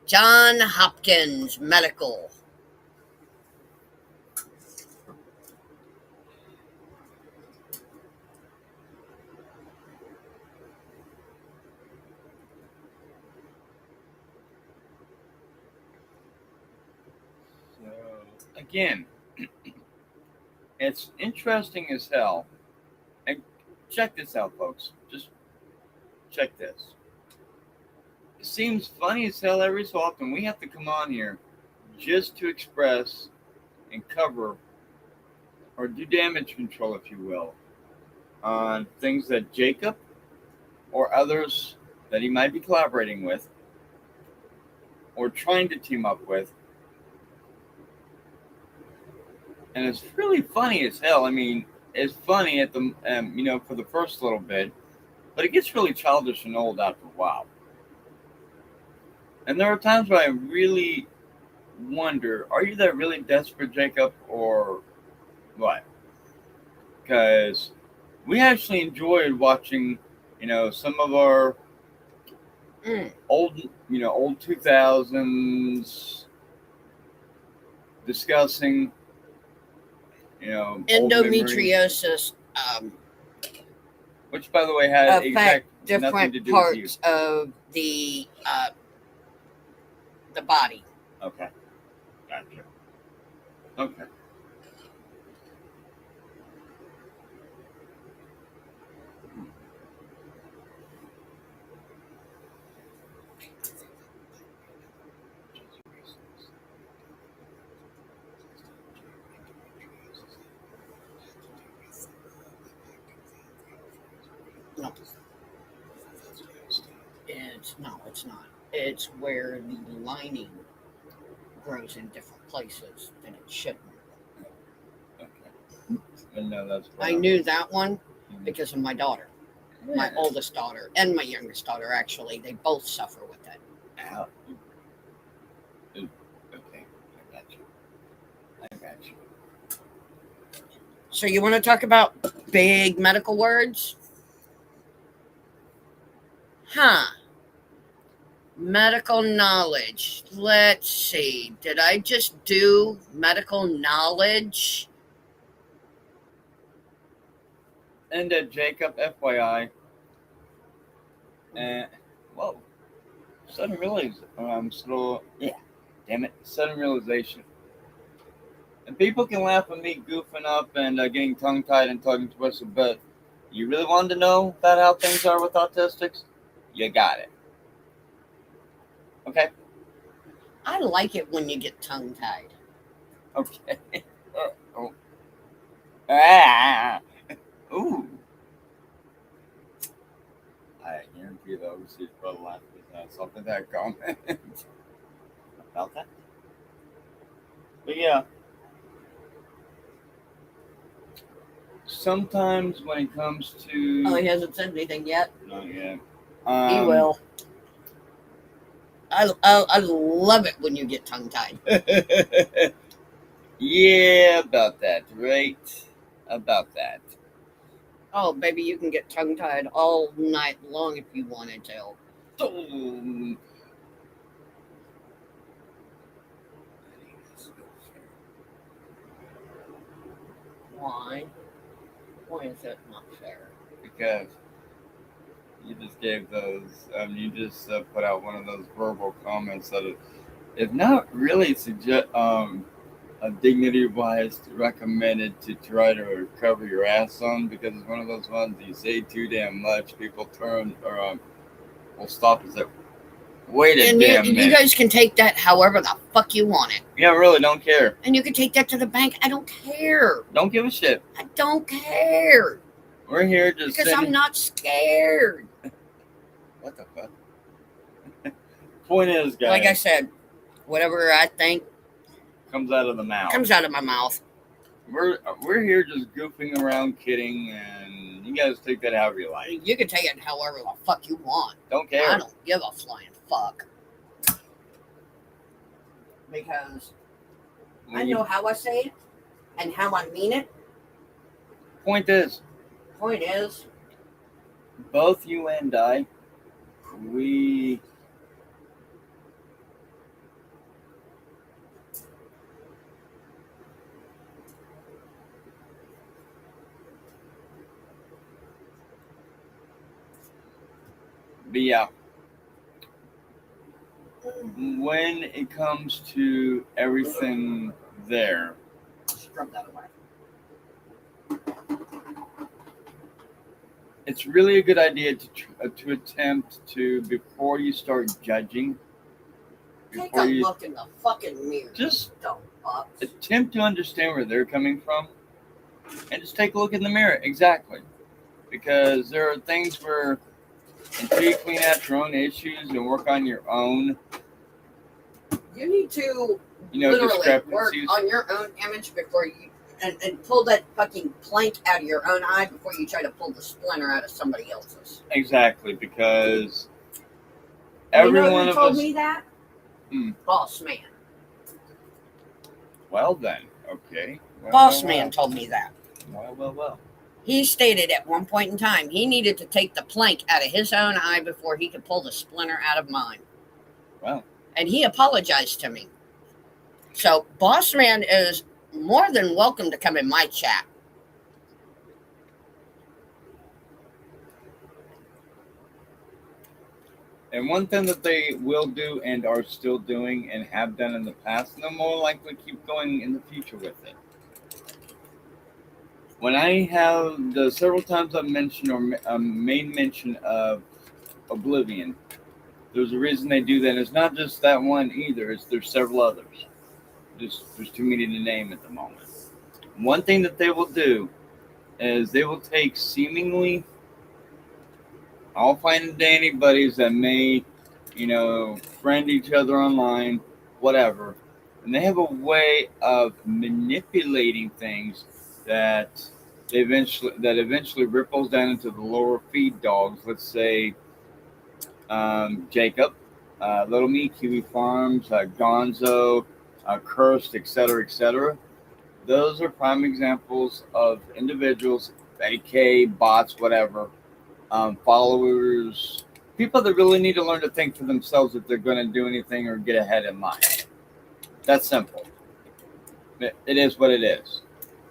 John Hopkins Medical. So, again, it's interesting as hell. And check this out, folks. Just check this. It seems funny as hell every so often. We have to come on here just to express and cover or do damage control, if you will, on things that Jacob or others that he might be collaborating with or trying to team up with. And it's really funny as hell. I mean, it's funny at the for the first little bit, but it gets really childish and old after a while. And there are times where I really wonder, are you that really desperate, Jacob, or what? Because we actually enjoyed watching, some of our old 2000s discussing, Endometriosis which, by the way, had affect nothing different to do with you. parts of the body. Okay, gotcha. Okay. No, it's not. It's where the lining grows in different places than it shouldn't. Okay. And no, that's. I knew that one because of my daughter, my oldest daughter, and my youngest daughter. Actually, they both suffer with it. Ow. Okay, I got you. So you want to talk about big medical words? Huh. Medical knowledge. Let's see. Did I just do medical knowledge? And Jacob, FYI. And whoa, sudden realization. And people can laugh at me goofing up and getting tongue-tied and talking twisted, but you really wanted to know about how things are with autistics? You got it. Okay? I like it when you get tongue-tied. Okay. Oh. Ah. Ooh. I guarantee the overseas brother laugh with something that comment about that. But yeah. Sometimes when it comes to... Oh, he hasn't said anything yet? Not yet. He will. I love it when you get tongue-tied. Yeah, about that, right? About that. Oh, baby, you can get tongue-tied all night long if you wanted to. Why? Why is that not fair? Because you just gave those, you just put out one of those verbal comments that is not really dignity-wise recommended to try to cover your ass on, because it's one of those ones you say too damn much, people turn or will stop and say, wait a damn minute. You guys can take that however the fuck you want it. Yeah, really, don't care. And you can take that to the bank. I don't care. Don't give a shit. I don't care. We're here just because I'm not scared. What the fuck? Point is, guys. Like I said, Whatever I think comes out of the mouth. comes out of my mouth. We're here just goofing around, kidding, and you guys take that however you like. You can take it however the fuck you want. Don't care. I don't give a flying fuck. Because I know how I say it and how I mean it. Point is, both you and I, we but yeah, when it comes to everything there, scrub that away. it's really a good idea to attempt to, before you start judging, Take a look in the fucking mirror. Just don't attempt to understand where they're coming from, and just take a look in the mirror. Exactly, because there are things where until you clean out your own issues and work on your own, you need to literally work on your own image before you and pull that fucking plank out of your own eye before you try to pull the splinter out of somebody else's. Exactly, because every one of us told me that. Boss man. Well then, okay. Boss man told me that. Well. He stated at one point in time he needed to take the plank out of his own eye before he could pull the splinter out of mine. Wow. And he apologized to me. So boss man is more than welcome to come in my chat. And one thing that they will do and are still doing and have done in the past, and they'll more likely keep going in the future with it. When I have the several times I've mentioned or made mention of Oblivion, there's a reason they do that. And it's not just that one either. There's several others. There's too many to name at the moment. One thing that they will do is they will take seemingly all fine and dandy buddies that may, friend each other online, whatever, and they have a way of manipulating things that eventually ripples down into the lower feed dogs. Let's say Jacob, Little Me, Kiwi Farms, Gonzo, Cursed, etc., etc. Those are prime examples of individuals, AK, bots, whatever, followers, people that really need to learn to think for themselves if they're going to do anything or get ahead in life. That's simple. It is what it is.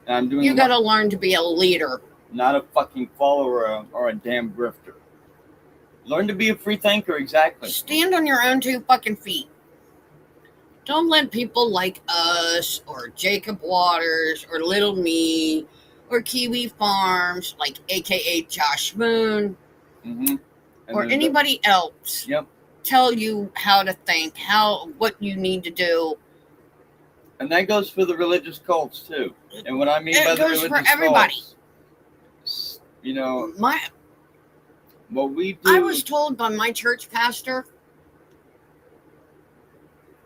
And I'm doing. You got to learn to be a leader, not a fucking follower or a damn grifter. Learn to be a free thinker. Exactly. Stand on your own two fucking feet. Don't let people like us or Jacob Waters or Little Me or Kiwi Farms, like AKA Josh Moon, or anybody else tell you how to think, what you need to do. And that goes for the religious cults too. And what I mean by the religious cults, for everybody. What we do. I was told by my church pastor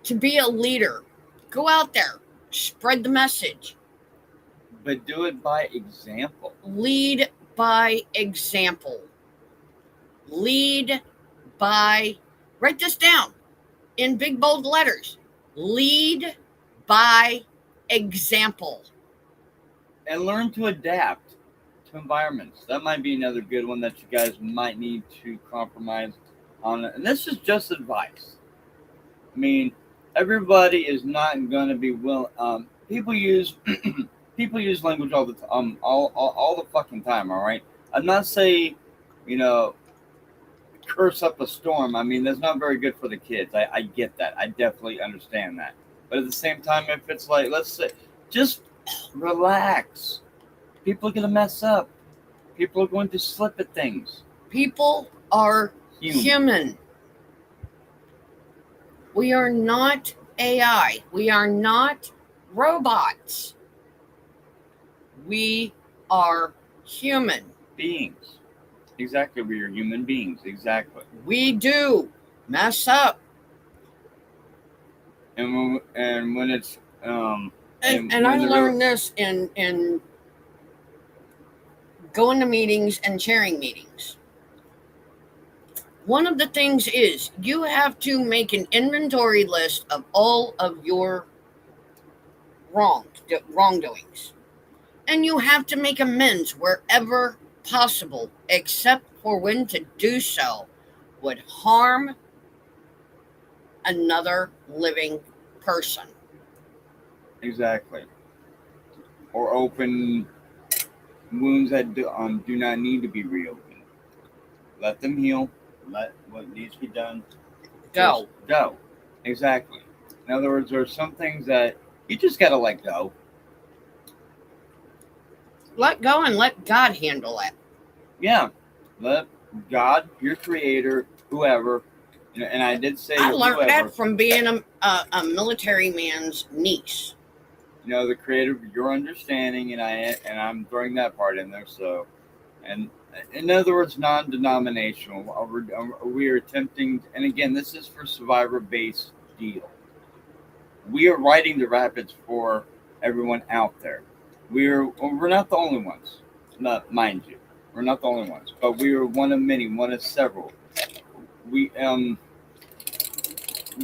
to be a leader. Go out there, spread the message. But do it by example. Lead by example. Lead by, write this down in big bold letters. Lead by example. And learn to adapt to environments. That might be another good one that you guys might need to compromise on. And this is just advice. I mean, everybody is not going to be willing. People use language all the time, all the fucking time. All right. I'm not saying, curse up a storm. I mean, that's not very good for the kids. I get that. I definitely understand that. But at the same time, if it's like, let's say, just relax. People are going to mess up. People are going to slip at things. People are human. We are not AI. We are not robots. We are human beings. Exactly. We are human beings. Exactly. We do mess up. and when it's And when I the learned this in going to meetings and chairing meetings. One of the things is you have to make an inventory list of all of your wrongdoings. And you have to make amends wherever possible, except for when to do so would harm another living person. exactly, or open wounds that do not need to be reopened. Let them heal. Let what needs to be done Go. go. Exactly. In other words, there are some things that you just gotta let go. Let go and let God handle it. Yeah, let God, your creator, whoever, and I did say I learned whoever, that from being a military man's niece. the creator of your understanding, I'm throwing that part in there. So, and in other words, non-denominational. We are attempting, and again, this is for survivor-based deal. We are riding the rapids for everyone out there. We're not the only ones, not mind you. We're not the only ones, but we are one of many, one of several. We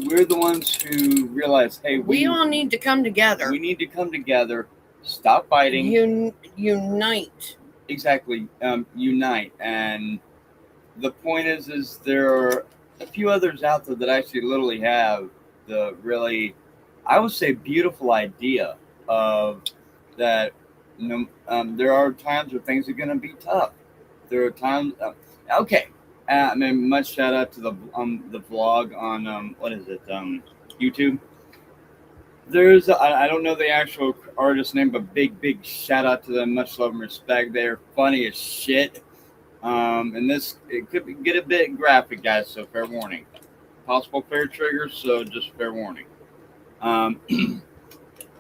we're the ones who realize, hey, We all need to come together. we need to come together, stop fighting, unite. exactly, unite. And the point is there are a few others out there that actually literally have the really, I would say, beautiful idea of that. There are times where things are going to be tough. There are times. Okay, I mean, much shout out to the vlog on what is it, YouTube. There's I don't know the actual artist name, but big shout out to them. Much love and respect. They're funny as shit. And this it could get a bit graphic, guys. So fair warning. Possible fair triggers. So just fair warning. Um,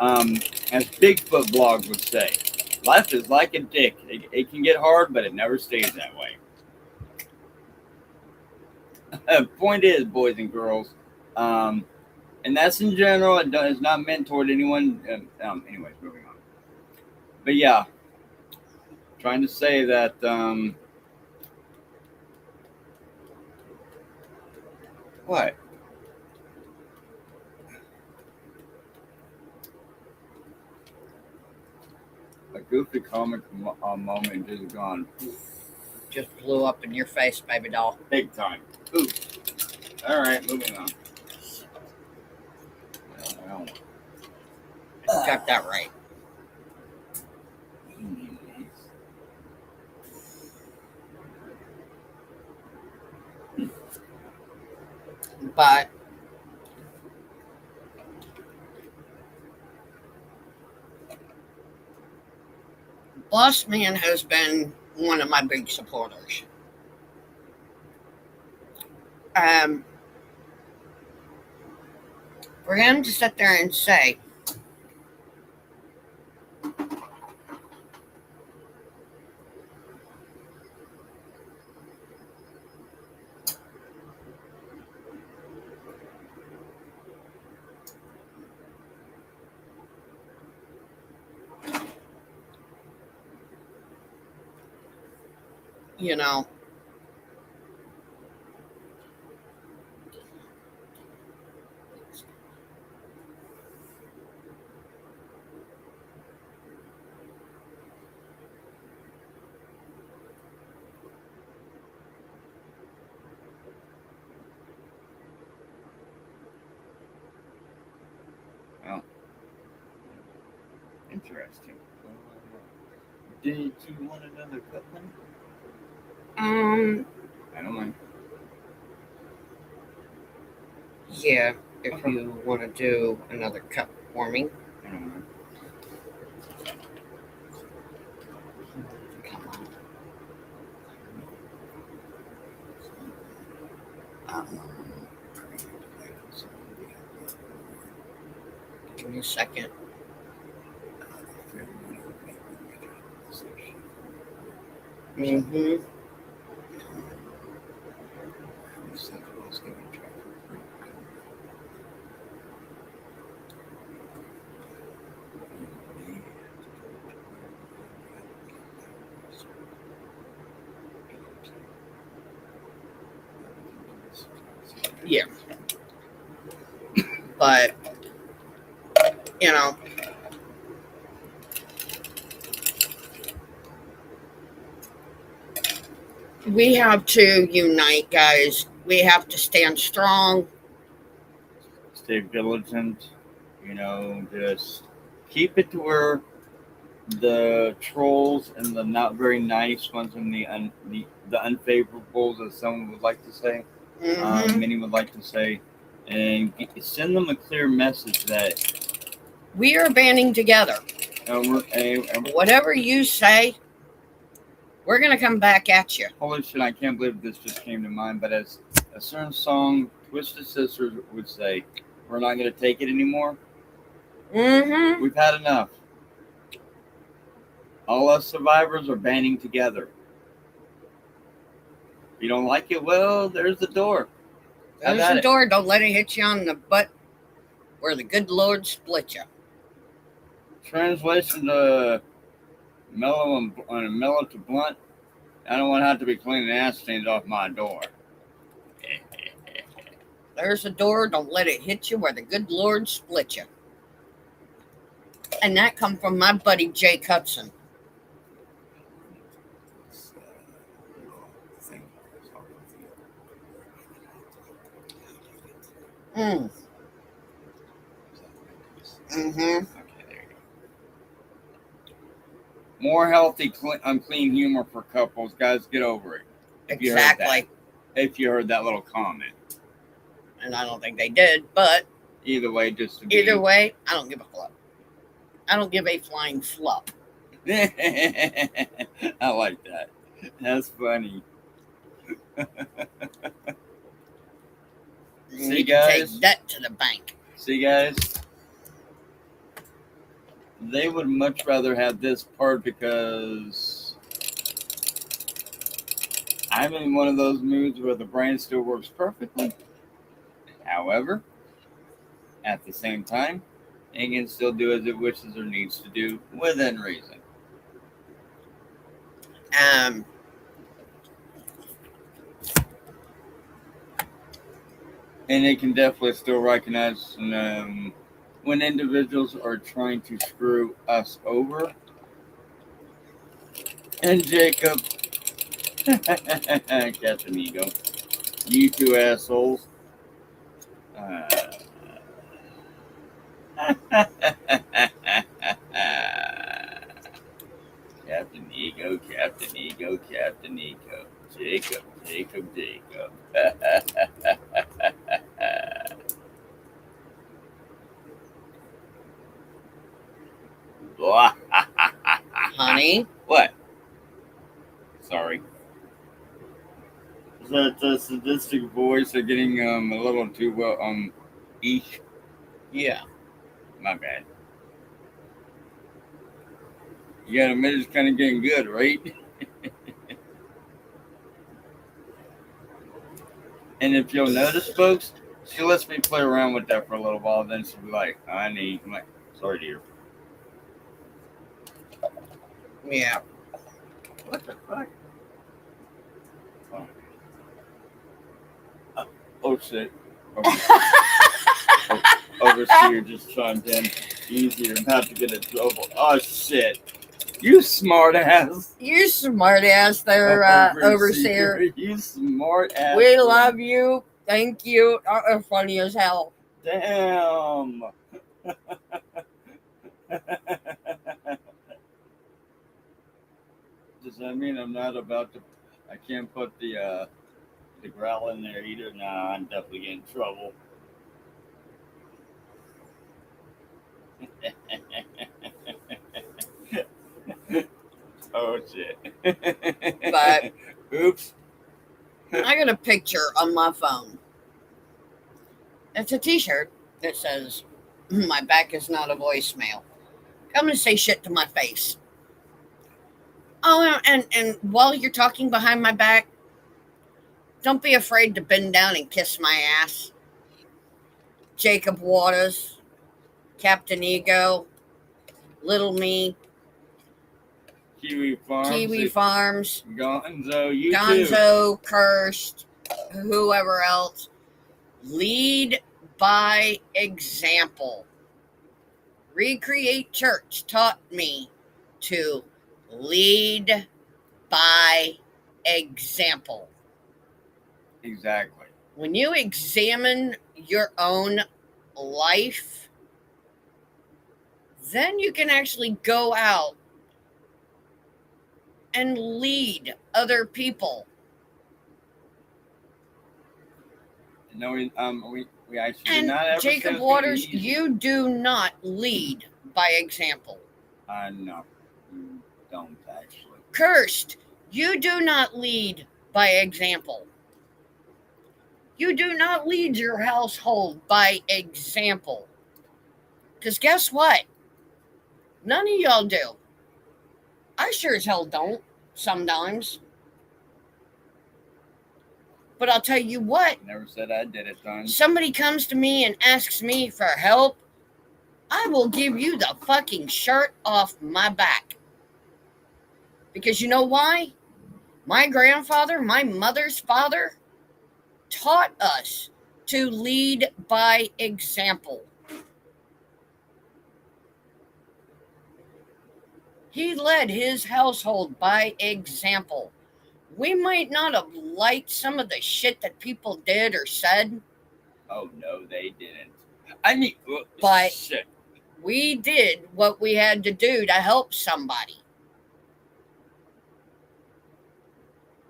as Bigfoot blog would say, life is like a dick. It can get hard, but it never stays that way. Point is, boys and girls, and that's in general. It's not meant toward anyone. Anyways, moving on. But yeah, trying to say that. What? A goofy comic moment just gone. Just blew up in your face, baby doll. Big time. Ooh. All right, moving on. Well, Got that right. But Boss Man has been one of my big supporters. Um, for him to sit there and say, you know, well, interesting. Did you want another cup, honey? I don't mind. yeah, if you want to do another cup for me. I don't mind. Come on. Give me a second. Mm-hmm. Yeah. But, you know, we have to unite, guys. We have to stand strong. Stay vigilant. Just keep it to where the trolls and the not very nice ones and the unfavorables, as someone would like to say, many would like to say, and send them a clear message that We are banding together. Whatever you say, we're going to come back at you. Holy shit, I can't believe this just came to mind, but as a certain song, Twisted Sisters would say, we're not going to take it anymore. We've had enough. All us survivors are banding together. If you don't like it, well, there's the door. There's the door. Don't let it hit you on the butt where the good Lord split you. Translation to mellow to blunt. I don't want to have to be cleaning ass stains off my door. There's the door. Don't let it hit you where the good Lord split you. And that come from my buddy Jake Hudson. Okay, there you go. More healthy, unclean humor for couples. Guys, get over it. Exactly. If you heard that little comment. And I don't think they did, but either way, I don't give a flop. I don't give a flying flop. I like that. That's funny. See, guys, take that to the bank. See, guys, they would much rather have this part because I'm in one of those moods where the brain still works perfectly. However, at the same time, it can still do as it wishes or needs to do within reason. And it can definitely still recognize when individuals are trying to screw us over. And Jacob, Captain Ego, you two assholes. Captain Ego, Captain Ego, Captain Ego. Jacob, Jacob, Jacob. Honey? What? Sorry. Is that the sadistic voice of getting a little too eesh? Yeah. My bad. You gotta admit it's kind of getting good, right? And if you'll notice, folks, she lets me play around with that for a little while. Then she'll be like, "I'm like, sorry, dear." Yeah. What the fuck? Oh shit. Overseer just chimed in. Easier not to get in trouble. Oh shit. You smart ass. You smart ass there, Overseer. You smart ass. We love you. Thank you. Funny as hell. Damn. Does that mean I'm not about to? I can't put the growl in there either. Nah, I'm definitely getting in trouble. Oh shit. But oops. I got a picture on my phone. It's a t-shirt that says, "My back is not a voicemail. Come and say shit to my face." Oh, and while you're talking behind my back, don't be afraid to bend down and kiss my ass. Jacob Waters, Captain Ego, Little Me, Kiwi Farms, Gonzo, you Gonzo, too. Cursed, whoever else. Lead by example. Recreate Church taught me to lead by example. Exactly. When you examine your own life, then you can actually go out and lead other people. No, we actually did And not ever say it Jacob was gonna be Waters, easy. you do not lead by example. No, you don't actually. Cursed, you do not lead by example. You do not lead your household by example. Because guess what? None of y'all do. I sure as hell don't sometimes. But I'll tell you what, Never said I did it, son. somebody comes to me and asks me for help, I will give you the fucking shirt off my back. Because you know why? My grandfather, my mother's father, taught us to lead by example. He led his household by example. We might not have liked some of the shit that people did or said. Oh no, they didn't. I mean, But shit. we did what we had to do to help somebody.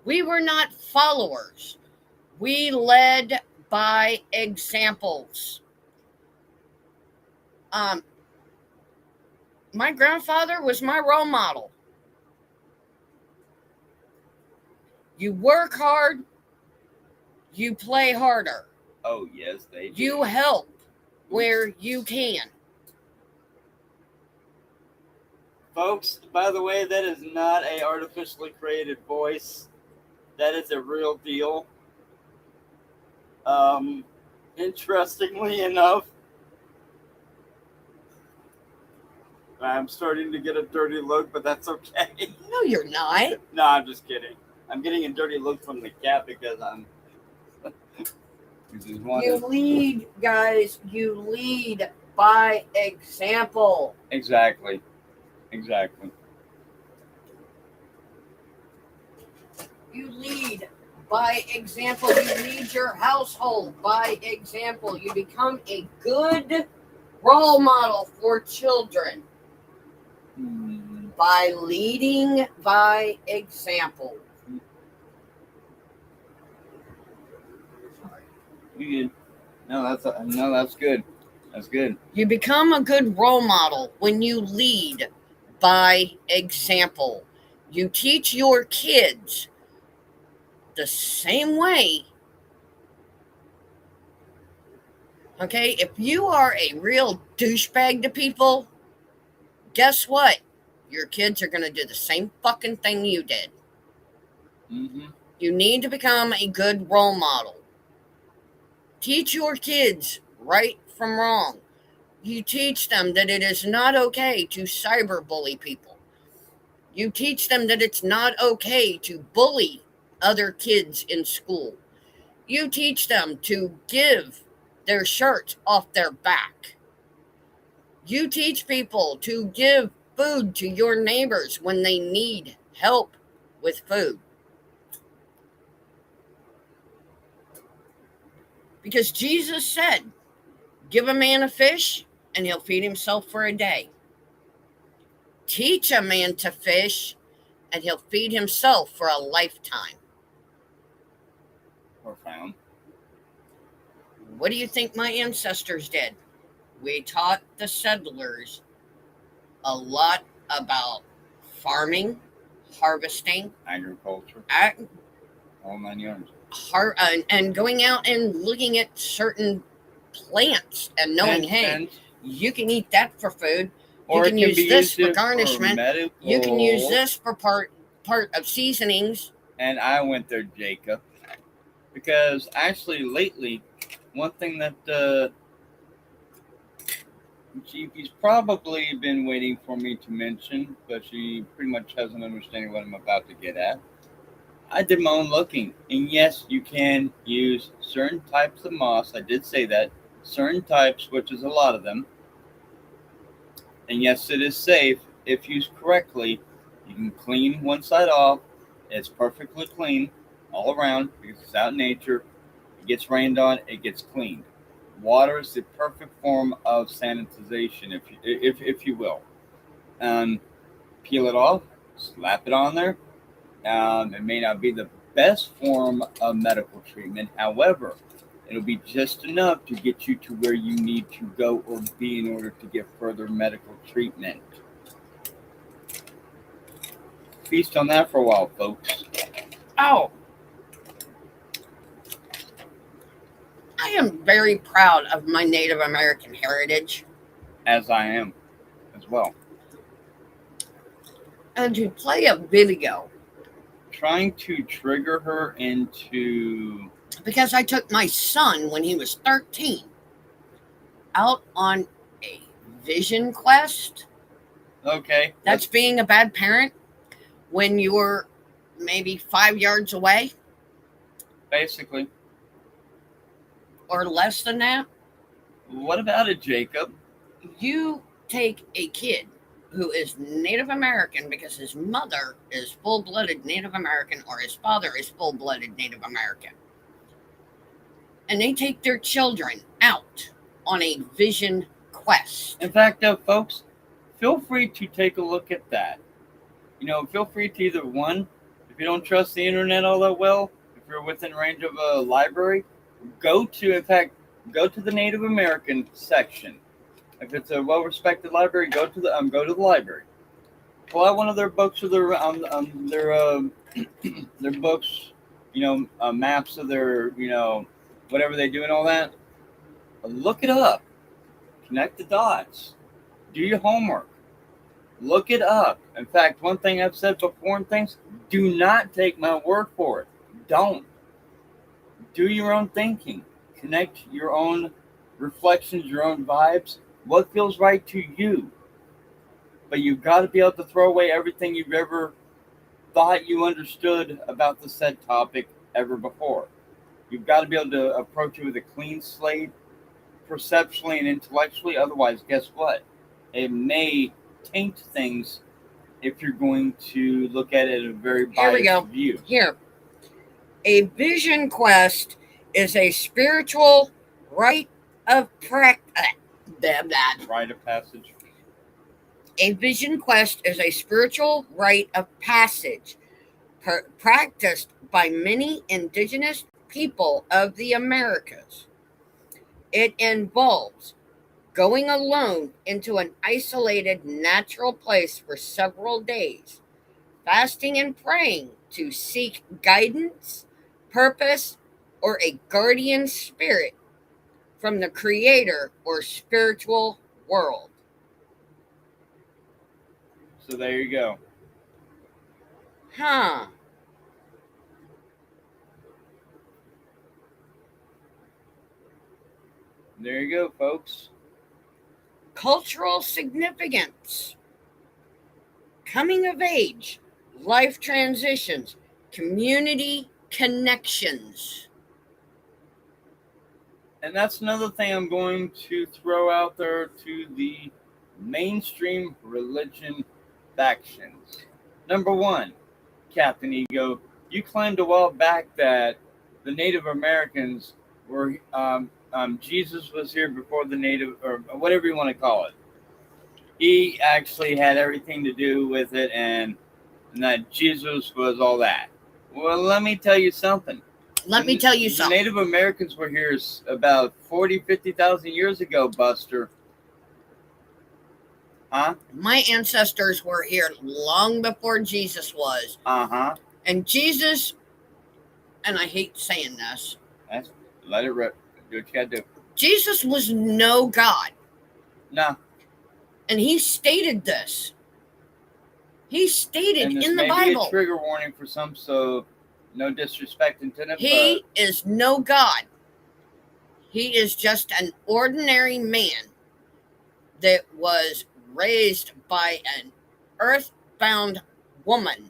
We were not followers. We led by examples. My grandfather was my role model. You work hard, you play harder. Oh yes, they did. You help where you can. Folks, by the way, that is not a artificially created voice. That is a real deal. Interestingly enough, I'm starting to get a dirty look, but that's okay. No, you're not. No, I'm just kidding. I'm getting a dirty look from the cat because I'm. You lead, guys. You lead by example. Exactly. Exactly. You lead by example. You lead your household by example. You become a good role model for children by leading by example. You good? No, that's good. That's good. You become a good role model when you lead by example. You teach your kids the same way. Okay, if you are a real douchebag to people, guess what? Your kids are going to do the same fucking thing you did. Mm-hmm. You need to become a good role model. Teach your kids right from wrong. You teach them that it is not okay to cyberbully people. You teach them that it's not okay to bully other kids in school. You teach them to give their shirt off their back. You teach people to give food to your neighbors when they need help with food. Because Jesus said, give a man a fish and he'll feed himself for a day. Teach a man to fish and he'll feed himself for a lifetime. Profound. What do you think my ancestors did? We taught the settlers a lot about farming, harvesting, Agriculture. All 9 yards. And going out and looking at certain plants and knowing, hey, you can eat that for food. You can use this for garnishment. You can use this for part of seasonings. And I went there, Jacob, because actually lately, one thing that she's probably been waiting for me to mention, but she pretty much has an understanding what I'm about to get at. I did my own looking, and yes, you can use certain types of moss. I did say that certain types, which is a lot of them, and yes, it is safe if used correctly. You can clean one side off. It's perfectly clean all around because it's out in nature. It gets rained on. It gets cleaned. Water is the perfect form of sanitization, if you will. Um, Peel it off, slap it on there. It may not be the best form of medical treatment. However, it'll be just enough to get you to where you need to go or be in order to get further medical treatment. Feast on that for a while, folks. Oh, I am very proud of my Native American heritage. As I am as well. And to play a video, Trying to trigger her into. because I took my son when he was 13 out on a vision quest. Okay. That's being a bad parent when you're maybe 5 yards away Basically. or less than that. What about it, Jacob? You take a kid who is Native American because his mother is full-blooded Native American or his father is full-blooded Native American, and they take their children out on a vision quest. In fact, folks, feel free to take a look at that. Feel free to either one, if you don't trust the internet all that well, if you're within range of a library, go to the Native American section. If it's a well-respected library, go to the library. Pull out one of their books or their books, maps of their, whatever they do and all that. Look it up. Connect the dots. Do your homework. Look it up. In fact, one thing I've said before and things, do not take my word for it. Don't. Do your own thinking. Connect your own reflections, your own vibes. What feels right to you? But you've got to be able to throw away everything you've ever thought you understood about the said topic ever before. You've got to be able to approach it with a clean slate, perceptually and intellectually. Otherwise, guess what? It may taint things if you're going to look at it in a very biased view. Here. A vision quest is a spiritual rite of Rite of passage. A vision quest is a spiritual rite of passage practiced by many indigenous people of the Americas. It involves going alone into an isolated natural place for several days, fasting and praying to seek guidance, purpose, or a guardian spirit from the creator or spiritual world. So there you go. Huh. There you go, folks. Cultural significance. Coming of age, life transitions, community connections. And that's another thing I'm going to throw out there to the mainstream religion factions. Number one, Captain Ego, you claimed a while back that the Native Americans were, Jesus was here before the Native, or whatever you want to call it. He actually had everything to do with it, and that Jesus was all that. Well, let me tell you something. Let me tell you something. The Native Americans were here about 50,000 years ago, Buster. Huh? My ancestors were here long before Jesus was. Uh-huh. And Jesus, and I hate saying this. Let it rip. Do what you gotta do. Jesus was no God. No. And he stated this. He stated and this in the may Bible. Be a trigger warning for some, so no disrespect into him. He is no God. He is just an ordinary man that was raised by an earthbound woman.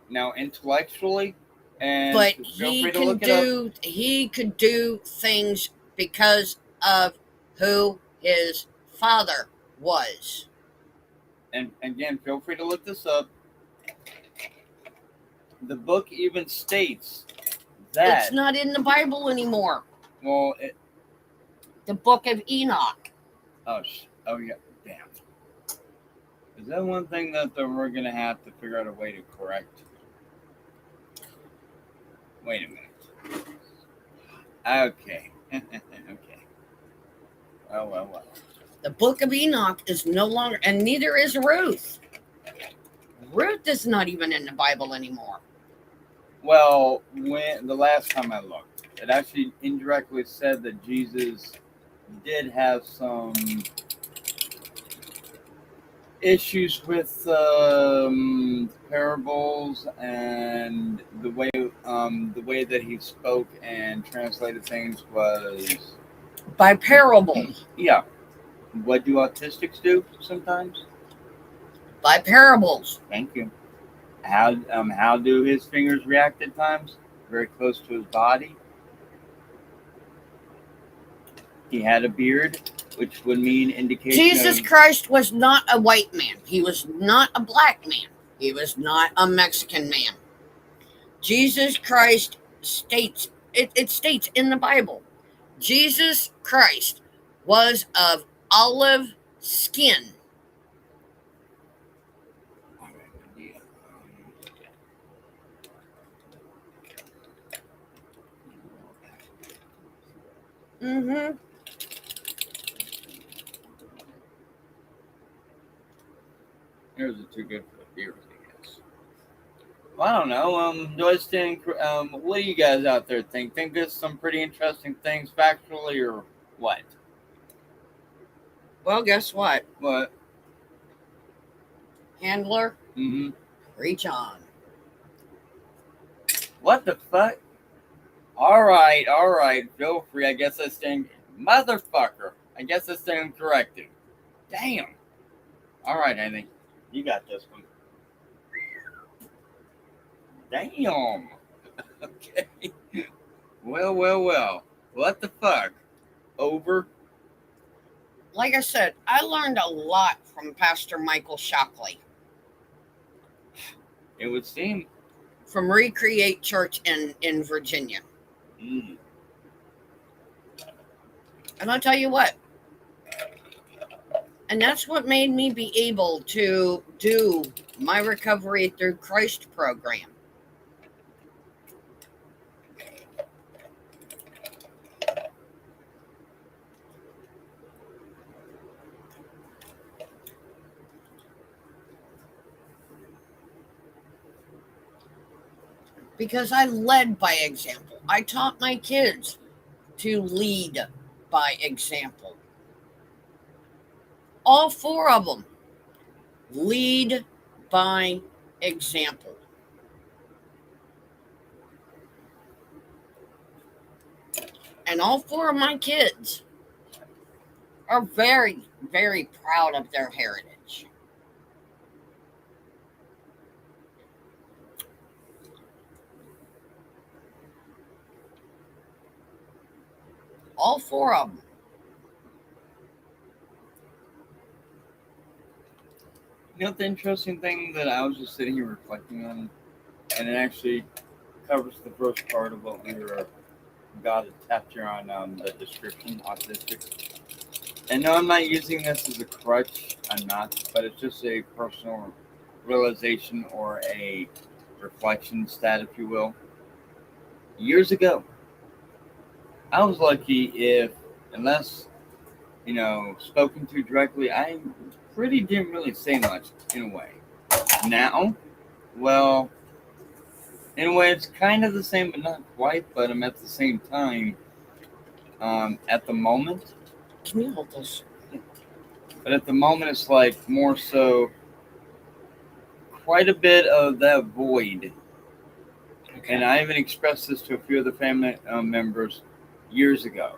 Now, intellectually, and but feel free to look it up. he could do things because of who his father was. And again, feel free to look this up. The book even states that. It's not in the Bible anymore. Well, The book of Enoch. oh yeah, damn. Is that one thing that we're gonna have to figure out a way to correct? Wait a minute. Okay. Okay. Well. The book of Enoch is no longer, and neither is Ruth. Ruth is not even in the Bible anymore. Well, when the last time I looked, it actually indirectly said that Jesus did have some issues with parables and the way that he spoke and translated things was By parable. Yeah. What do autistics do sometimes? By parables. Thank you. How do his fingers react at times? Very close to his body. He had a beard, which would mean indication. Jesus Christ was not a white man. He was not a black man. He was not a Mexican man. Jesus Christ states, it states in the Bible, Jesus Christ was of olive skin. Mm-hmm. Yours is too good for the beers, I guess. Well, I don't know. Do I think? What do you guys out there think? Think there's some pretty interesting things factually, or what? Well, guess what? What? Handler, Mm-hmm. reach on. What the fuck? All right. Feel free. I guess I stand. Motherfucker. I guess I stand corrected. Damn. All right, Andy. You got this one. Damn. Okay. Well. What the fuck? Over. Like I said, I learned a lot from Pastor Michael Shockley It would seem. from Recreate Church in Virginia. Mm. And I'll tell you what, and that's what made me be able to do my Recovery Through Christ program. Because I led by example. I taught my kids to lead by example. All four of them lead by example. And all four of my kids are very, very proud of their heritage. All four of them. You know, the interesting thing that I was just sitting here reflecting on, and it actually covers the first part of what we were got a chapter on the description, autistics. And no, I'm not using this as a crutch. I'm not, but it's just a personal realization or a reflection stat, if you will. Years ago, I was lucky if, unless, spoken to directly, I really didn't really say much in a way. Now, well, in a way, it's kind of the same, but not quite. But I'm at the same time, at the moment. Can you hold this? But at the moment, it's like more so quite a bit of that void. Okay. And I even expressed this to a few of the family members years ago.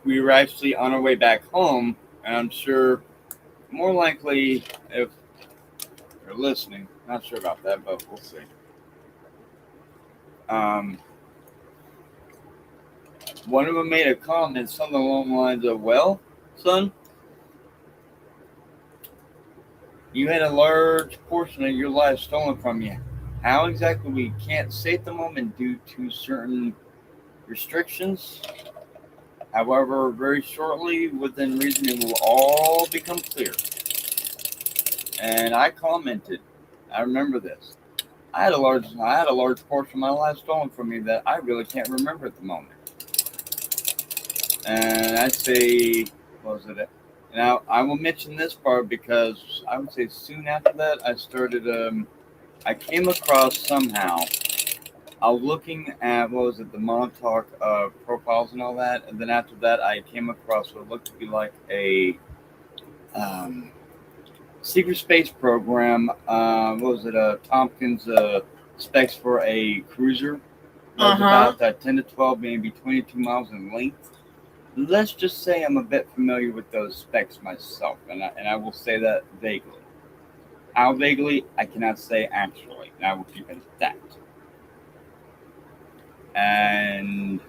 We were actually on our way back home, and I'm sure more likely if They're listening. Not sure about that, but we'll see. One of them made a comment, something along the lines of, "Well, son, you had a large portion of your life stolen from you. How exactly we can't say at the moment due to certain restrictions. However, very shortly, within reason, it will all become clear." And I commented, I remember this. I had a large portion of my life stolen from me that I really can't remember at the moment. And I say, what was it? Now I will mention this part because I would say soon after that I started. I came across somehow. I was looking at what was it, the Montauk profiles and all that, and then after that I came across what looked to be like a secret space program. What was it? Tompkins specs for a cruiser. That was about 10 to 12, maybe 22 miles in length. Let's just say I'm a bit familiar with those specs myself, and I will say that vaguely. How vaguely, I cannot say actually, and I will keep it at that. And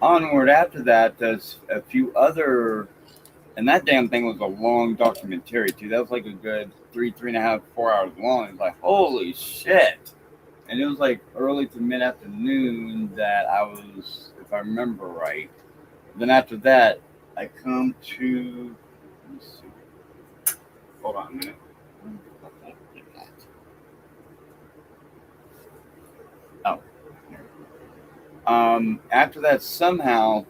onward after that, there's a few other, and that damn thing was a long documentary too. That was like a good 3.5, 4 hours long. It's like, holy shit. And it was like early to mid-afternoon that I was, if I remember right. Then after that, I come to, let me see. Hold on a minute. Oh. After that, somehow,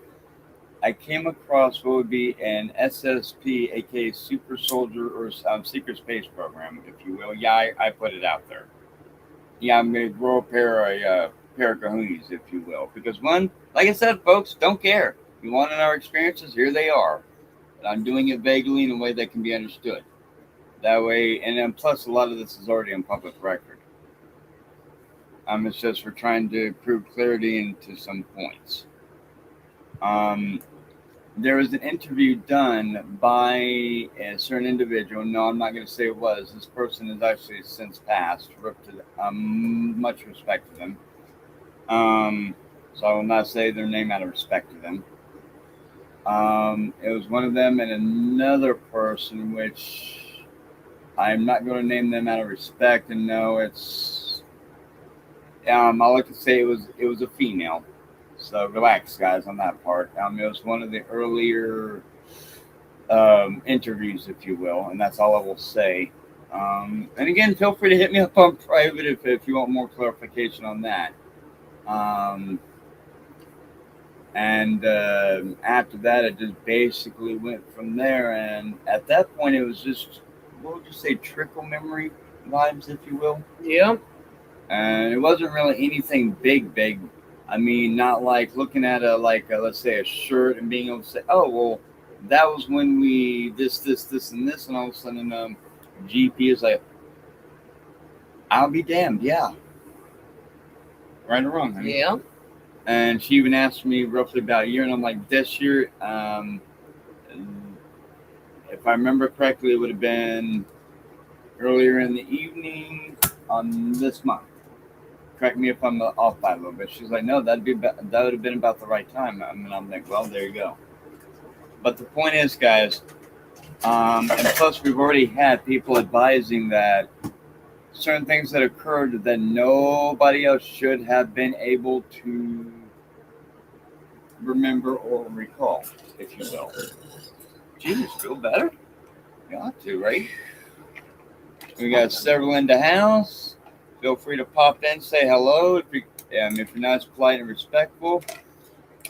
I came across what would be an SSP, aka Super Soldier or Secret Space Program, if you will. Yeah, I put it out there. Yeah, I'm going to grow a pair of kahunas, if you will. Because one, like I said, folks, don't care. You want to know our experiences? Here they are. And I'm doing it vaguely in a way that can be understood. That way, and then plus a lot of this is already on public record. It's just we're trying to prove clarity into some points. There was an interview done by a certain individual. No, I'm not going to say it was. This person has actually since passed. Much respect to them. So I will not say their name out of respect to them. It was one of them and another person, which I'm not going to name them out of respect. And no, it's I like to say it was a female. So relax, guys, on that part. It was one of the earlier interviews, if you will, and that's all I will say. And again, feel free to hit me up on private if you want more clarification on that. And after that, it just basically went from there. And at that point, it was just, what would you say, trickle memory vibes, if you will? Yeah. And it wasn't really anything big. I mean, not like looking at let's say a shirt and being able to say, oh, well, that was when we this, and this, and all of a sudden, GP is like, I'll be damned, yeah. Right or wrong, honey? Yeah. And she even asked me roughly about a year, and I'm like, this year, if I remember correctly, it would have been earlier in the evening on this month. Correct me if I'm off by a little bit. She's like, no, that would have been about the right time. And I'm like, well, there you go. But the point is, guys, and plus we've already had people advising that certain things that occurred that nobody else should have been able to remember or recall, if you will. Jeez, feel better? You ought to, right? We got several in the house. Feel free to pop in, say hello if you're nice, polite, and respectful.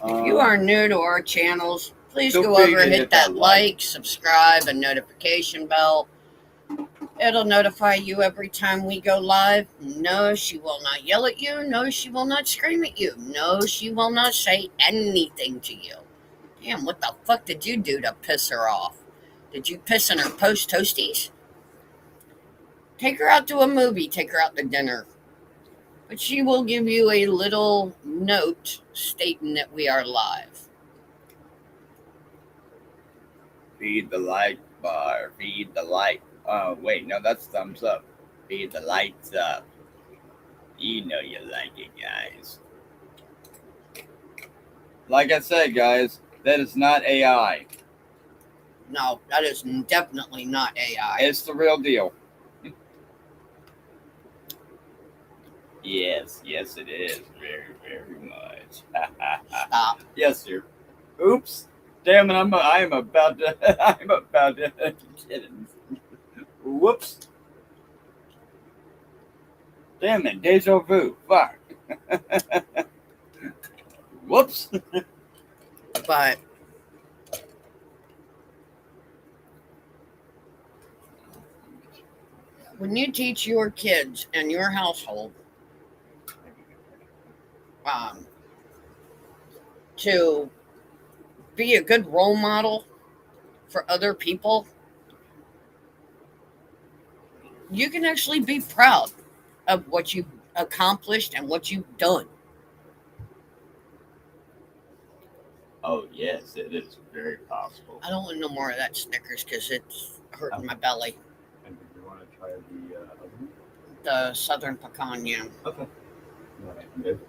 If you are new to our channels, please feel go free over to and hit hit that that like, subscribe, and notification bell. It'll notify you every time we go live. No, she will not yell at you. No, she will not scream at you. No, she will not say anything to you. Damn, what the fuck did you do to piss her off? Did you piss in her post toasties? Take her out to a movie. Take her out to dinner. But she will give you a little note stating that we are live. Feed the light bar. Feed the light Wait, no, that's thumbs up. Be the lights up. You know you like it, guys. Like I said, guys, that is not AI. No, that is definitely not AI. It's the real deal. Yes, it is. Very, very much. Stop. Yes, sir. Oops. Damn it, I am about to I'm about to get it. Whoops. Damn it, deja vu. Fuck. Whoops. But when you teach your kids in your household to be a good role model for other people, you can actually be proud of what you've accomplished and what you've done. Oh yes, it is very possible. I don't want no more of that Snickers because it's hurting my belly. And did you want to try the other one? The Southern Pecan, yeah. Okay. Right, good.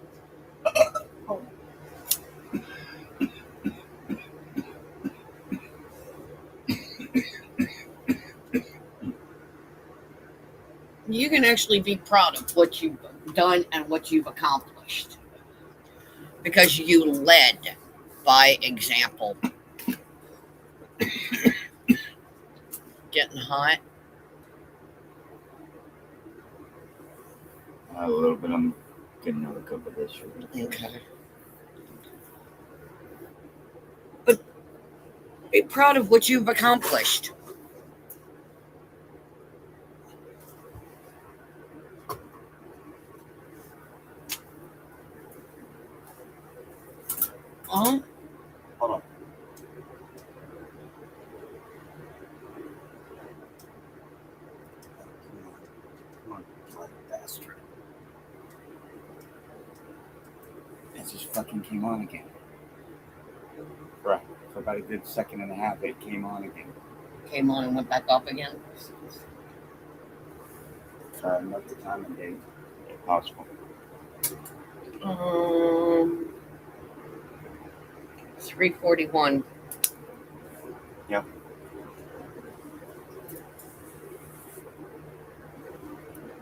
You can actually be proud of what you've done and what you've accomplished because you led by example. Getting hot. A little bit. I'm getting another cup of this sugar. Okay. But be proud of what you've accomplished. Hold on. Come on, bastard. It just fucking came on again. Right. For about a good second and a half, it came on again. Came on and went back off again. Not the time and date, if possible. 3:41. Yep.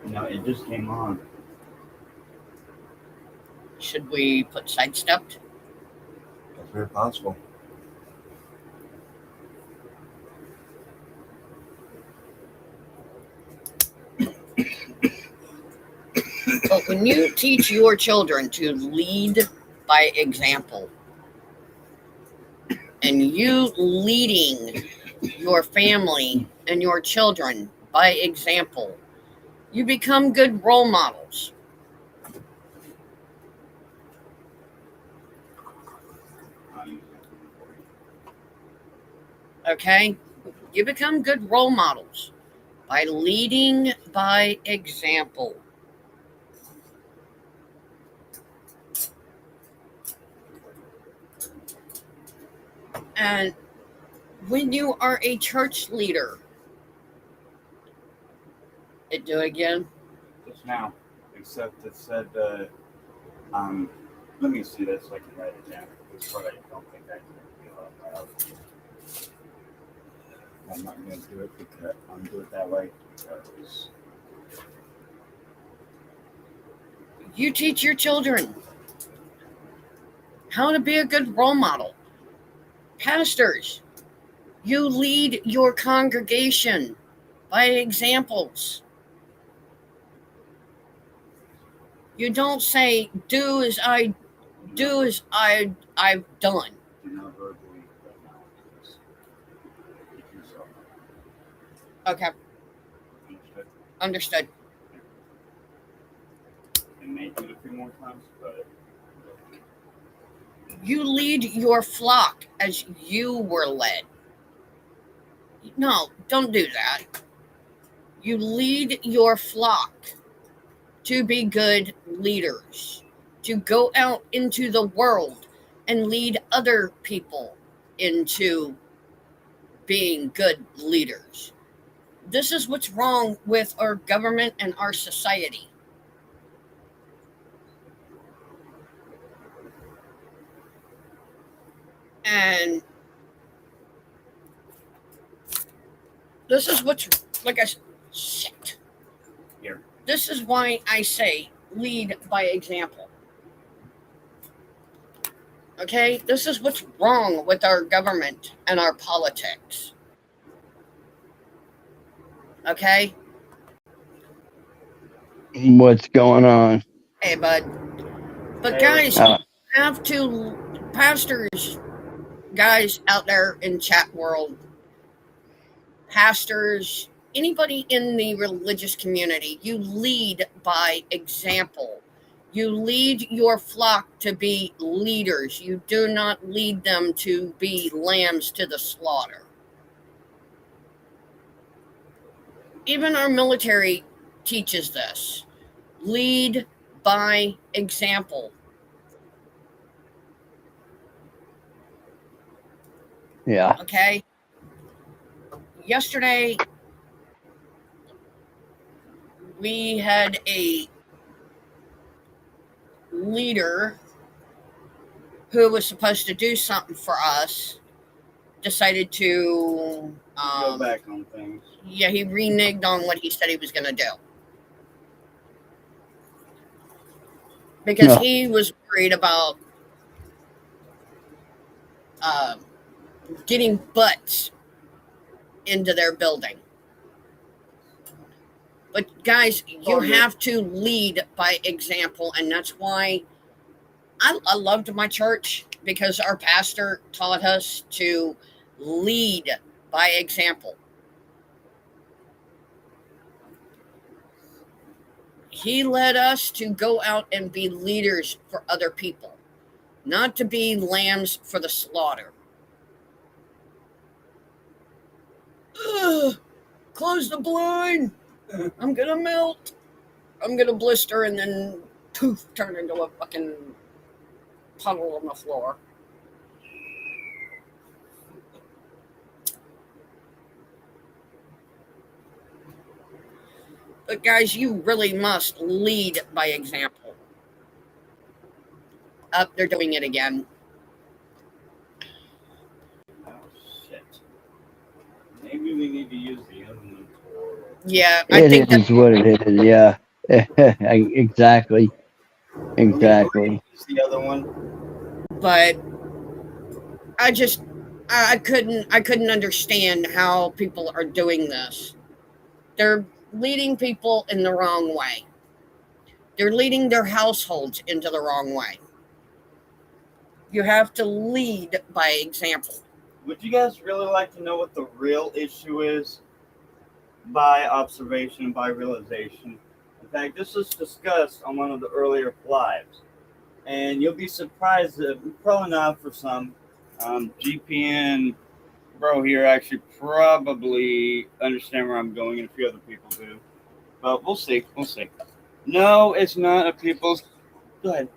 No, it just came on. Should we put sidestepped? That's very possible. But when you teach your children to lead by example, and you leading your family and your children by example, you become good role models. Okay? You become good role models by leading by example. And when you are a church leader, do it again. Just now, except it said, let me see this so I can write it down. This part I don't think I can feel out loud. I'm not going to do it because I'm do it that way because you teach your children how to be a good role model. Pastors, you lead your congregation by examples. You don't say, do as I've done. do not verbally acknowledge yourself. Okay, Understood? understood. And may do it a few more times, but You lead your flock as you were led. No, don't do that. You lead your flock to be good leaders, to go out into the world and lead other people into being good leaders. This is what's wrong with our government and our society. And this is what's, like I said, shit. Here. This is why I say lead by example. Okay? This is what's wrong with our government and our politics. Okay? What's going on? Hey, bud. But Hey, guys, Uh, you have to, pastors, guys out there in chat world, pastors, anybody in the religious community, you lead by example. You lead your flock to be leaders. You do not lead them to be lambs to the slaughter. Even our military teaches this. Lead by example. yeah. Okay? Yesterday, we had a leader who was supposed to do something for us decided to Go back on things. yeah, he reneged on what he said he was going to do because No. he was worried about uh, getting butts into their building. But guys, you have to lead by example, and that's why I loved my church, because our pastor taught us to lead by example. He led us to go out and be leaders for other people, not to be lambs for the slaughter. Ugh, close the blind. I'm gonna melt. I'm gonna blister and then poof, turn into a fucking puddle on the floor. But guys, you really must lead by example. Up, they're doing it again. Oh shit. Maybe we need to use the other one for. Yeah, I It think that. is what it is. Yeah. Exactly. Exactly. Use the other one. But I just, I couldn't understand how people are doing this. They're leading people in the wrong way. They're leading their households into the wrong way. You have to lead by example. Would you guys really like to know what the real issue is? By observation, by realization. In fact, this was discussed on one of the earlier lives. And you'll be surprised that, probably not for some, GPN bro here actually probably understand where I'm going, and a few other people do. But we'll see. We'll see. No, it's not a people's. Go ahead.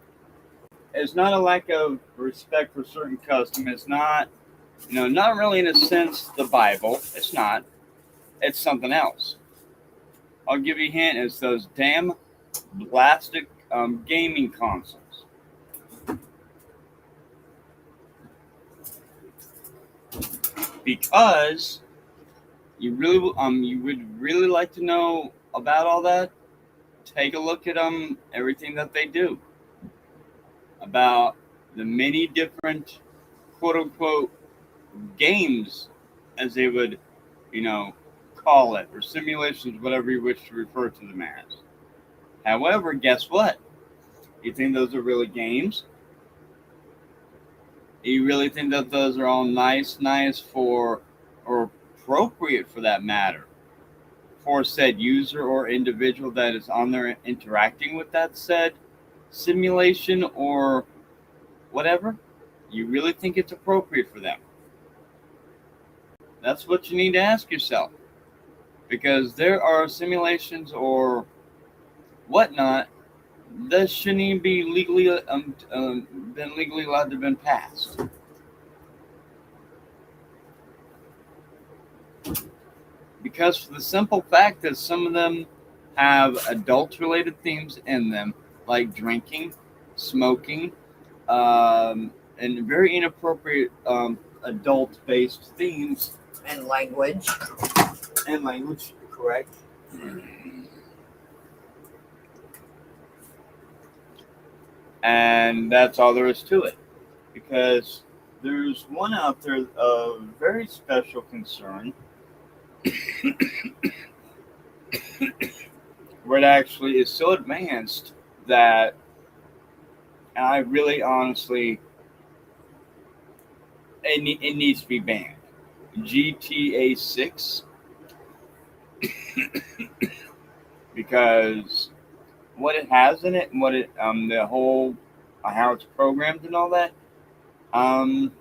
It's not a lack of respect for certain custom. It's not, not really in a sense the Bible. It's not. It's something else. I'll give you a hint. It's those damn plastic gaming consoles. Because you would really like to know about all that. Take a look at everything that they do about the many different quote unquote games, as they would, call it, or simulations, whatever you wish to refer to them as. However, guess what? You think those are really games? You really think that those are all nice for, or appropriate for that matter, for said user or individual that is on there interacting with that said simulation or whatever? You really think it's appropriate for them? That's what you need to ask yourself. Because there are simulations or whatnot that shouldn't even be legally been legally allowed to have been passed. Because for the simple fact that some of them have adult-related themes in them, like drinking, smoking, and very inappropriate adult-based themes And language. and language, correct? And that's all there is to it. Because there's one out there of very special concern where it actually is so advanced that I really honestly, it needs to be banned. GTA 6, because what it has in it and what it, the whole, how it's programmed and all that, um,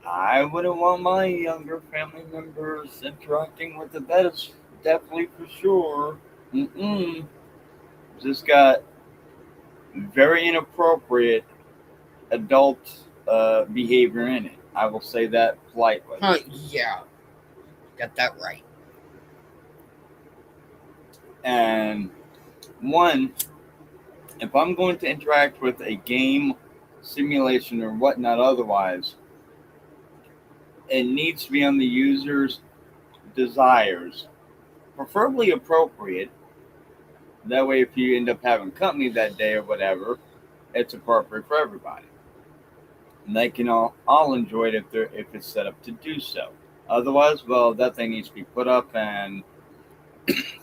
I wouldn't want my younger family members interacting with it. That is definitely for sure. Just got very inappropriate adult behavior in it. I will say that politely. Yeah. Got that right. And one, if I'm going to interact with a game, simulation, or whatnot otherwise, it needs to be on the user's desires, preferably appropriate. That way, if you end up having company that day or whatever, it's appropriate for everybody. And they can all enjoy it if it's set up to do so. Otherwise, well, that thing needs to be put up and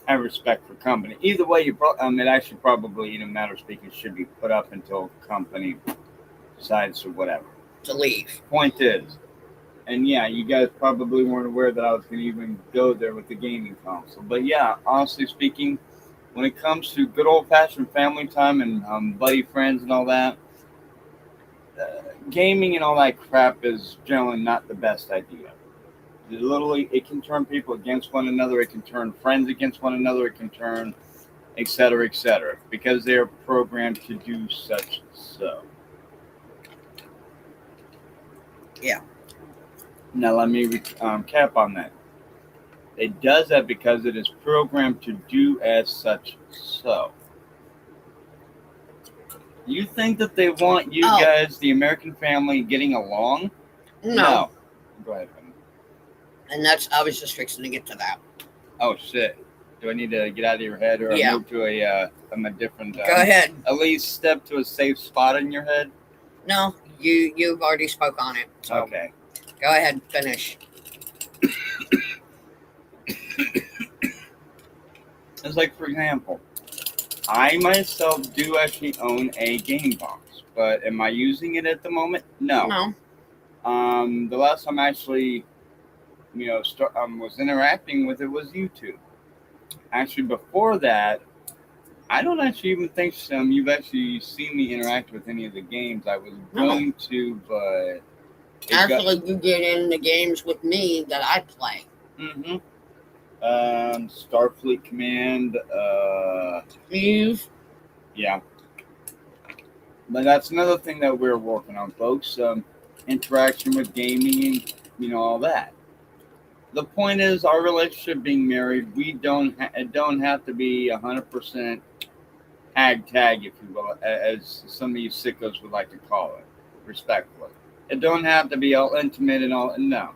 have respect for company. Either way, it actually probably, in a matter of speaking, should be put up until company decides or whatever. To leave. Point is, and yeah, you guys probably weren't aware that I was going to even go there with the gaming console. But yeah, honestly speaking, when it comes to good old-fashioned family time and buddy friends and all that, gaming and all that crap is generally not the best idea. Literally, it can turn people against one another. It can turn friends against one another. It can turn, etc., because they are programmed to do such so. Yeah. Now, let me cap on that. It does that because it is programmed to do as such so. You think that they want you guys, the American family, getting along? No. Go ahead, honey. And I was just fixing to get to that. Oh, shit. Do I need to get out of your head or move to a different... Go ahead. At least step to a safe spot in your head? No, you've already spoke on it. So okay. Go ahead, finish. It's like, for example, I myself do actually own a game box, but am I using it at the moment? No. No. The last time I actually, was interacting with it was YouTube. Actually, before that, I don't actually even think you've actually seen me interact with any of the games. I was going to, but... Actually, you get in the games with me that I play. Mm-hmm. Starfleet Command. Eve. Yeah. But that's another thing that we're working on, folks. Interaction with gaming and, all that. The point is, our relationship being married, it don't have to be 100% tag, if you will, as some of you sickos would like to call it, respectfully. It don't have to be all intimate and all, no.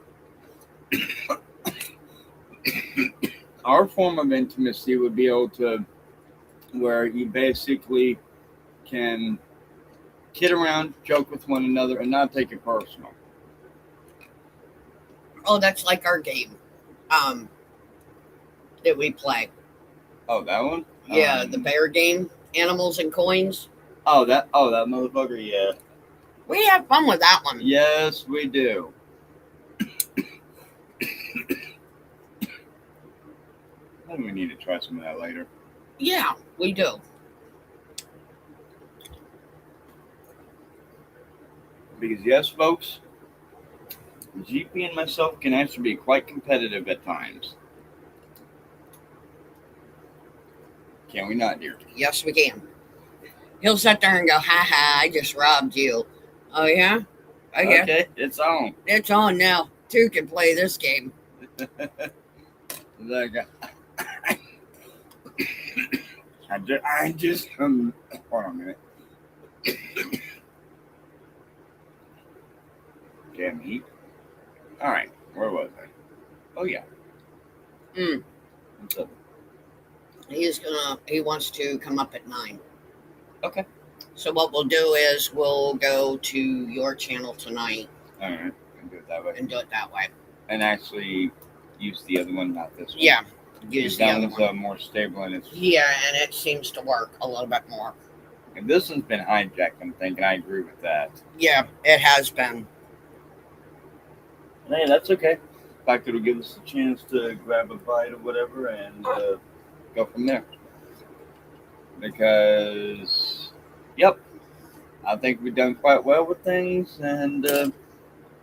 Our form of intimacy would be able to, where you basically can kid around, joke with one another, and not take it personal. Oh, that's like our game, that we play. Oh, that one? Yeah, the bear game, Animals and Coins. Oh, that motherfucker, yeah. We have fun with that one. Yes, we do. I think we need to try some of that later. Yeah, we do. Because yes, folks, GP and myself can actually be quite competitive at times. Can we not, dear? Yes, we can. He'll sit there and go, ha ha, I just robbed you. Oh, yeah? Okay, it's on. It's on now. two can play this game. Like, I just hold on a minute. Damn heat. All right, where was I? Oh yeah. Mm. What's up? He wants to come up at 9. Okay. So what we'll do is we'll go to your channel tonight All right, and do it that way. and do it that way. And actually use the other one, not this one. Yeah, use the that other one's one. more stable and it's. Yeah, and it seems to work a little bit more. And this one's been hijacked. I'm thinking I agree with that. Yeah, it has been. Hey, that's okay. In fact, it'll give us a chance to grab a bite or whatever and go from there. Because, yep, I think we've done quite well with things. And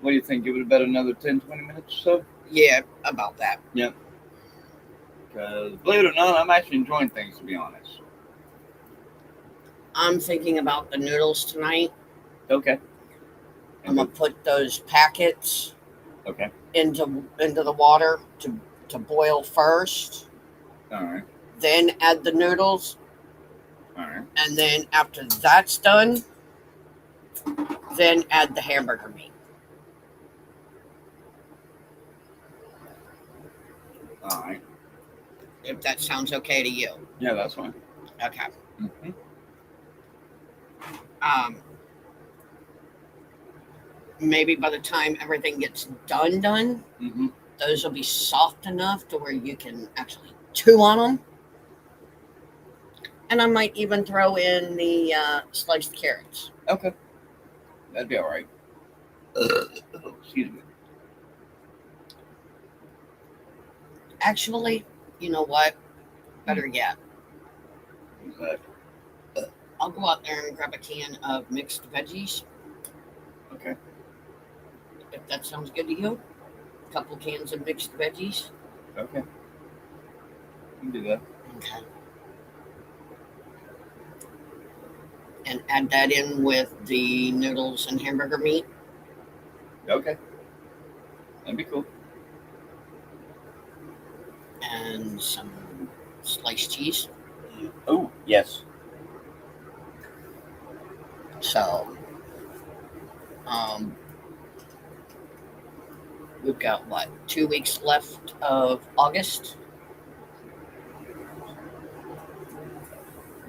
what do you think? Give it about another 10, 20 minutes or so? Yeah, about that. Yep. Because, believe it or not, I'm actually enjoying things, to be honest. I'm thinking about the noodles tonight. Okay. I'm gonna put those packets Okay. into the water to boil first, All right. then add the noodles, All right. and then after that's done, then add the hamburger meat. All right. If that sounds okay to you. Yeah, that's fine. Okay. Mm-hmm. Maybe by the time everything gets done, Mm-hmm. those will be soft enough to where you can actually chew on them. And I might even throw in the sliced carrots. Okay. That'd be all right. Excuse me. Actually, you know what? Better yet, What's that? I'll go out there and grab a can of mixed veggies. Okay. If that sounds good to you. A couple cans of mixed veggies. Okay. You can do that. Okay. And add that in with the noodles and hamburger meat. Okay. That'd be cool. And some sliced cheese. Oh, yes. So, we've got what, 2 weeks left of August?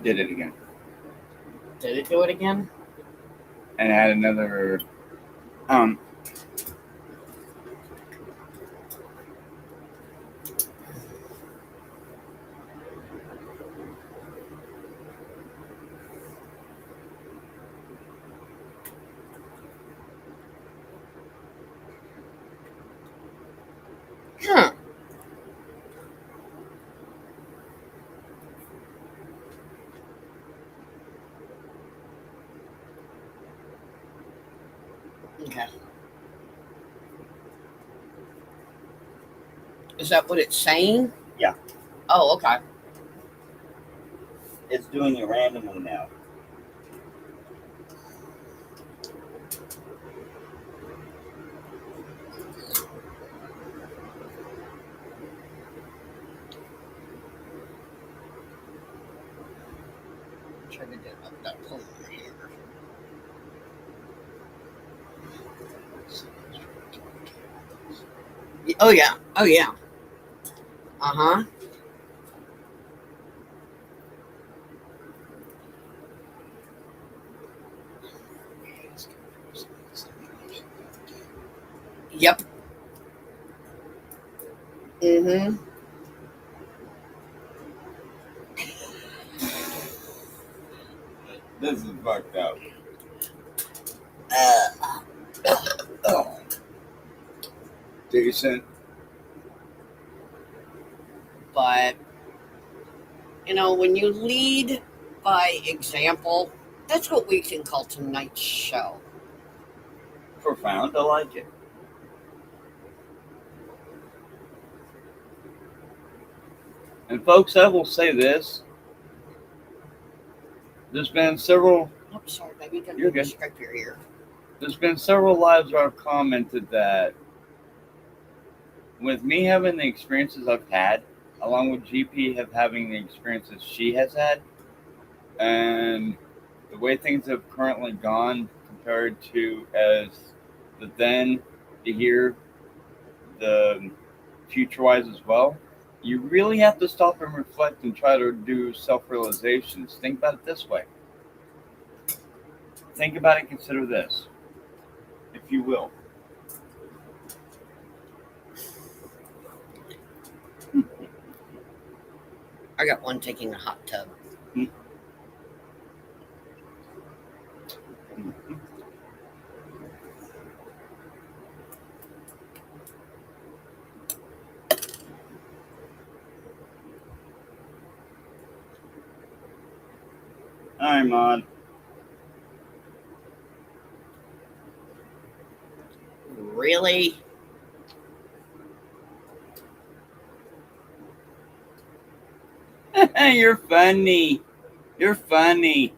Did it again. Did it do it again? And add another Huh. Okay. Is that what it's saying? Yeah. Oh, okay. It's doing it randomly now. Try to get up that point here. Oh yeah. Oh yeah. Uh-huh. Yep. Mm-hmm. This is fucked up. Decent. But when you lead by example, that's what we can call tonight's show. Profound. I like it. And folks, I will say this. There's been several I'm sorry, baby. You're good. Scrape your ear. There's been several lives where I've commented that with me having the experiences I've had, along with GP having the experiences she has had, and the way things have currently gone compared to as the then to here, the future wise as well, you really have to stop and reflect and try to do self realizations. Think about it this way. Think about it, consider this, if you will. I got one taking a hot tub. Hi, Mod. Really? You're funny. You're funny.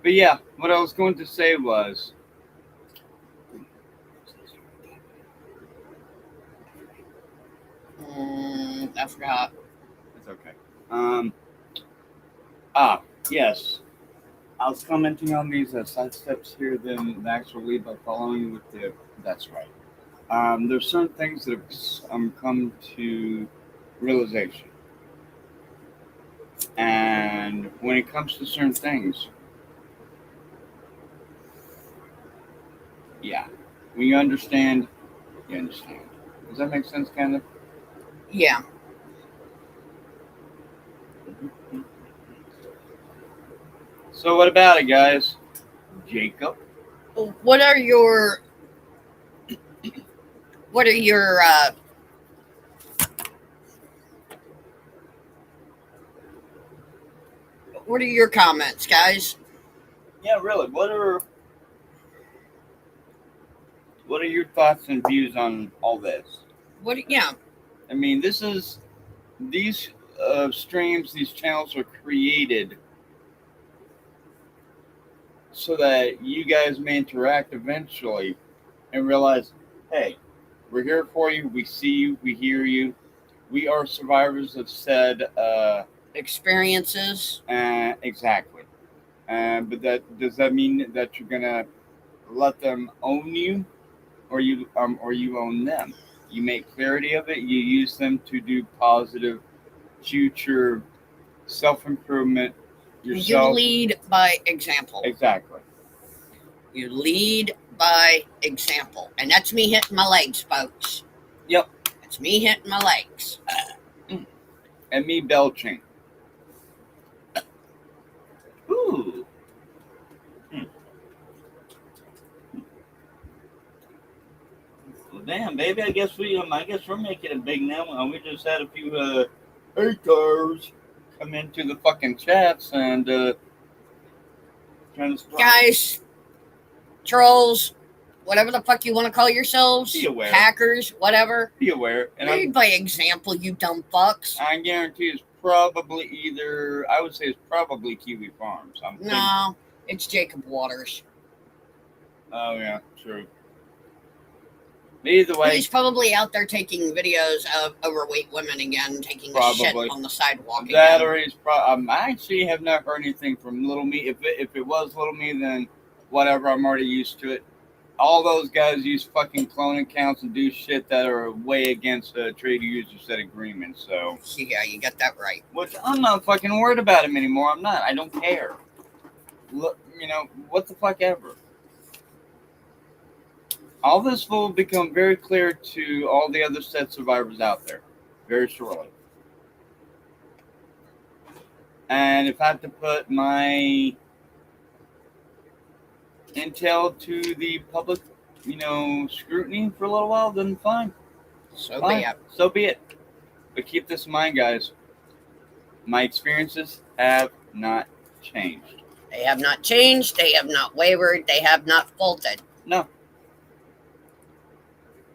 But yeah, what I was going to say was, I forgot. it's okay. Yes. I was commenting on these side steps here than the actual lead by following with the. That's right. There's certain things that have come to realization, and when it comes to certain things, yeah, when you understand, you understand. Does that make sense, kind of? Yeah. So what about it, guys? Jacob. What are your what are your what are your comments, guys? Yeah, really. What are your thoughts and views on all this? Yeah. I mean, these streams, these channels are created so that you guys may interact eventually and realize, hey, we're here for you. We see you. We hear you. We are survivors of said Experiences. exactly. But does that mean that you're gonna let them own you, or you own them? You make clarity of it. You use them to do positive future self improvement yourself. You lead by example. Exactly. You lead by example. And that's me hitting my legs, folks. Yep. That's me hitting my legs. And me belching. Ooh. Well, damn, baby. I guess we're making it big now. We just had a few Haters come into the fucking chats and trying to start. Guys, trolls, whatever the fuck you want to call yourselves, Be aware. hackers, whatever. Be aware. And Lead by example, you dumb fucks. I guarantee it's probably I would say it's probably Kiwi Farms. No, it's Jacob Waters. Oh, yeah, true. Either way. He's probably out there taking videos of overweight women again, taking a shit Probably. on the sidewalk That again. or he's I actually have not heard anything from Little Me. If it was Little Me, then whatever, I'm already used to it. All those guys use fucking clone accounts and do shit that are way against trade user set agreements. So Yeah, you got that right. which I'm not fucking worried about him anymore. I'm not. I don't care. Look, what the fuck ever. All this will become very clear to all the other set survivors out there very shortly. And if I have to put my intel to the public, scrutiny for a little while, then fine. So Fine. be it. So be it. But keep this in mind, guys. My experiences have not changed. They have not changed. They have not wavered. They have not faltered. No.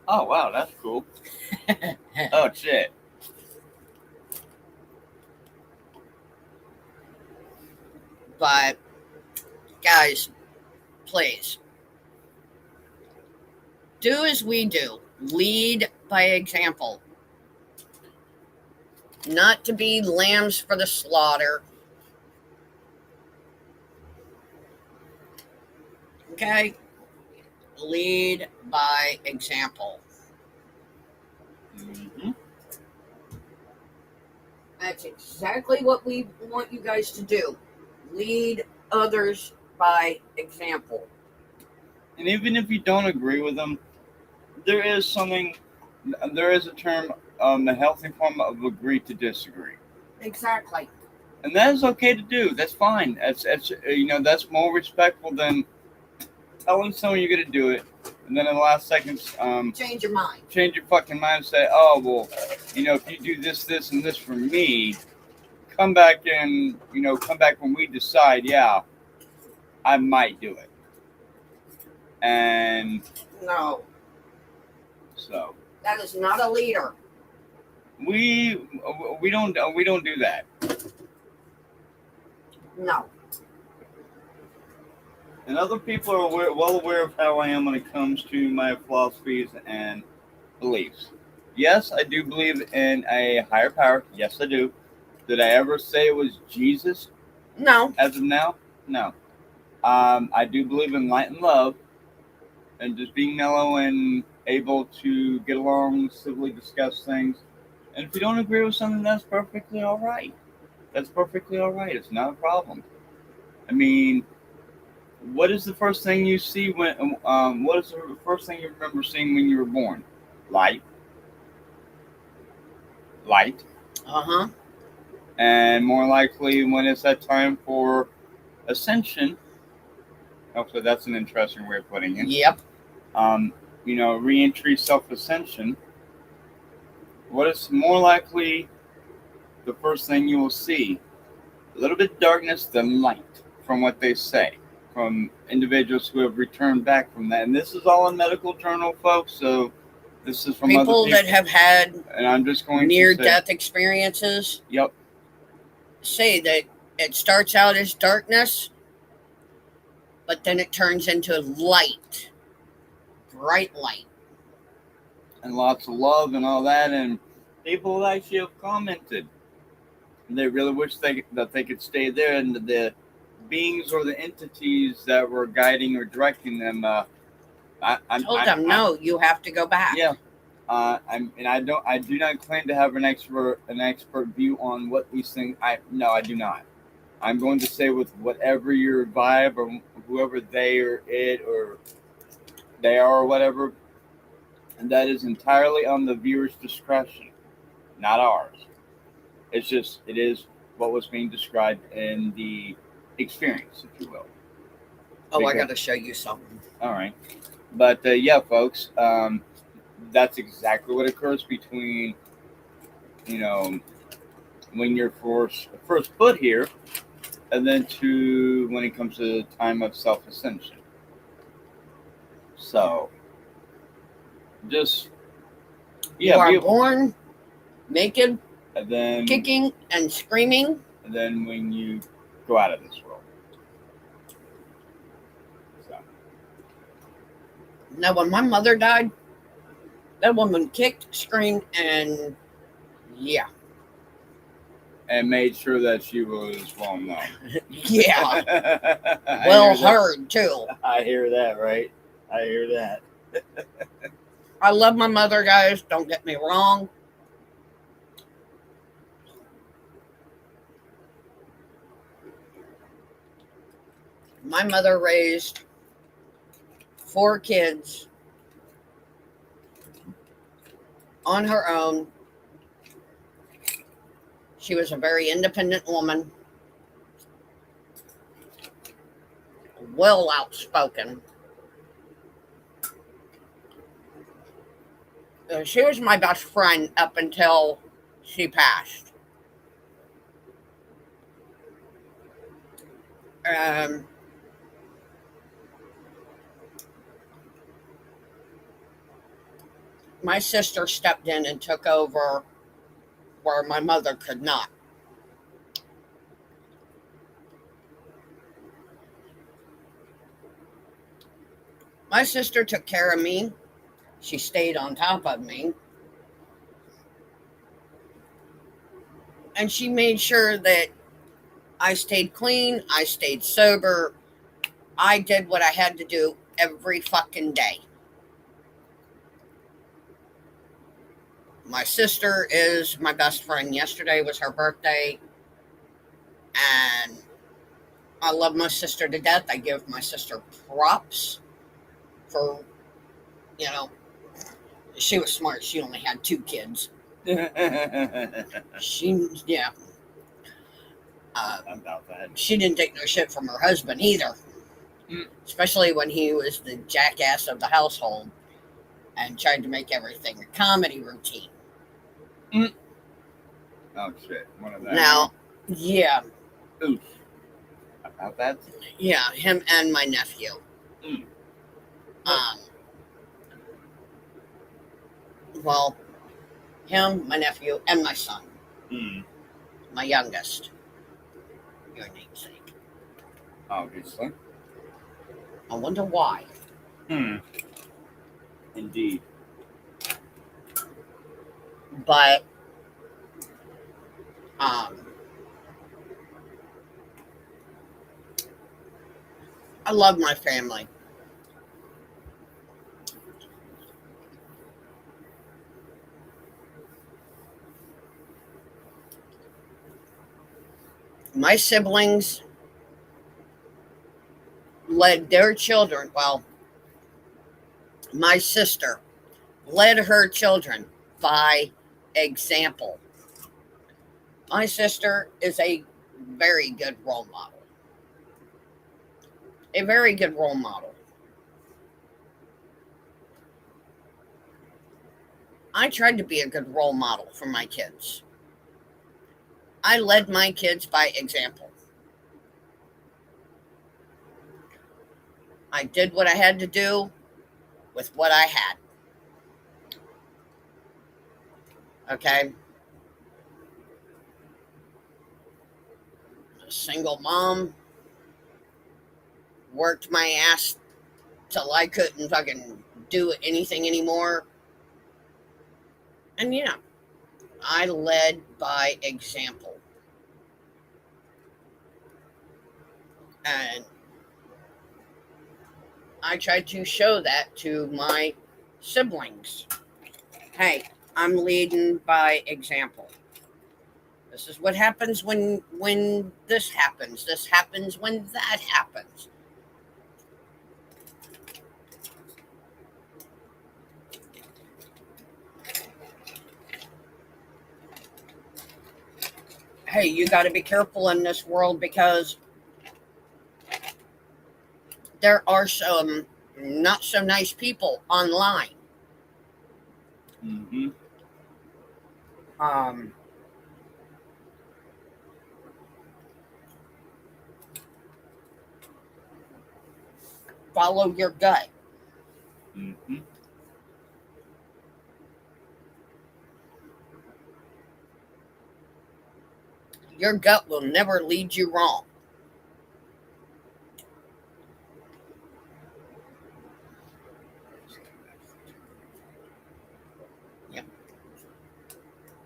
Oh, wow, that's cool. Oh, shit. But, guys, please, do as we do. Lead by example. Not to be lambs for the slaughter. Okay? Lead by example. Mm-hmm. That's exactly what we want you guys to do. Lead others by example. And even if you don't agree with them, there is something, there is a term, a healthy form of agree to disagree. Exactly. And that is okay to do. That's fine. That's more respectful than telling someone you're going to do it, and then in the last seconds, Change your mind. change your fucking mind and say, oh, well, if you do this, this, and this for me, come back when we decide, yeah, I might do it. And No, so that is not a leader. we don't do that. No. And other people are well aware of how I am when it comes to my philosophies and beliefs. Yes, I do believe in a higher power. Yes, I do. Did I ever say it was Jesus No. as of now? No. I do believe in light and love and just being mellow and able to get along, civilly discuss things. And if you don't agree with something, that's perfectly all right. That's perfectly all right. It's not a problem. I mean, what is the first thing you see what is the first thing you remember seeing when you were born? Light. Light. Uh-huh. And more likely when it's that time for ascension. Okay, that's an interesting way of putting it. Yep. Reentry, self-ascension. What is more likely the first thing you will see? A little bit of darkness, then light, from what they say, from individuals who have returned back from that. And this is all in medical journal, folks. So this is from People other people that have had and I'm just going near-death experiences. Yep. Say that it starts out as darkness, but then it turns into light, bright light. And lots of love and all that. And people actually have commented. They really wish that they could stay there, and the beings or the entities that were guiding or directing them. I told them no, you have to go back. Yeah. I do not claim to have an expert view on what these things. I do not. I'm going to say with whatever your vibe or whoever they or it or they are or whatever, and that is entirely on the viewer's discretion, not ours. It is what was being described in the experience, if you will. Oh, I got to show you something. All right. But yeah, folks, that's exactly what occurs between, when you're first put here, and then to when it comes to the time of self-ascension. So, just you are born naked, and then kicking and screaming, and then when you go out of this world. So. Now, when my mother died, that woman kicked, screamed, and yeah. And made sure that she was well known. Yeah. Well heard, too. I hear that, right? I hear that. I love my mother, guys. Don't get me wrong. My mother raised 4 kids on her own. She was a very independent woman, well outspoken. She was my best friend up until she passed. My sister stepped in and took over where my mother could not. My sister took care of me. She stayed on top of me. And she made sure that I stayed clean, I stayed sober, I did what I had to do every fucking day. My sister is my best friend. Yesterday was her birthday, and I love my sister to death. I give my sister props for, you know, she was smart. She only had 2 kids. Yeah. About that. She didn't take no shit from her husband either. Especially when he was the jackass of the household and tried to make everything a comedy routine. Oh shit! One of them. Now, yeah. Oof. About that. Yeah, him and my nephew. Mm. Well, him, my nephew, and my son. My youngest. Your namesake. Obviously. I wonder why. Indeed. But, I love my family. My siblings led their children, well, my sister led her children by example. My sister is a very good role model. A very good role model. I tried to be a good role model for my kids. I led my kids by example. I did what I had to do with what I had. Okay? A single mom, worked my ass till I couldn't fucking do anything anymore. And yeah, I led by example. And I tried to show that to my siblings. Hey, I'm leading by example. This is what happens when this happens. This happens when that happens. Hey, you got to be careful in this world because there are some not so nice people online. Follow your gut. Your gut will never lead you wrong. Yep.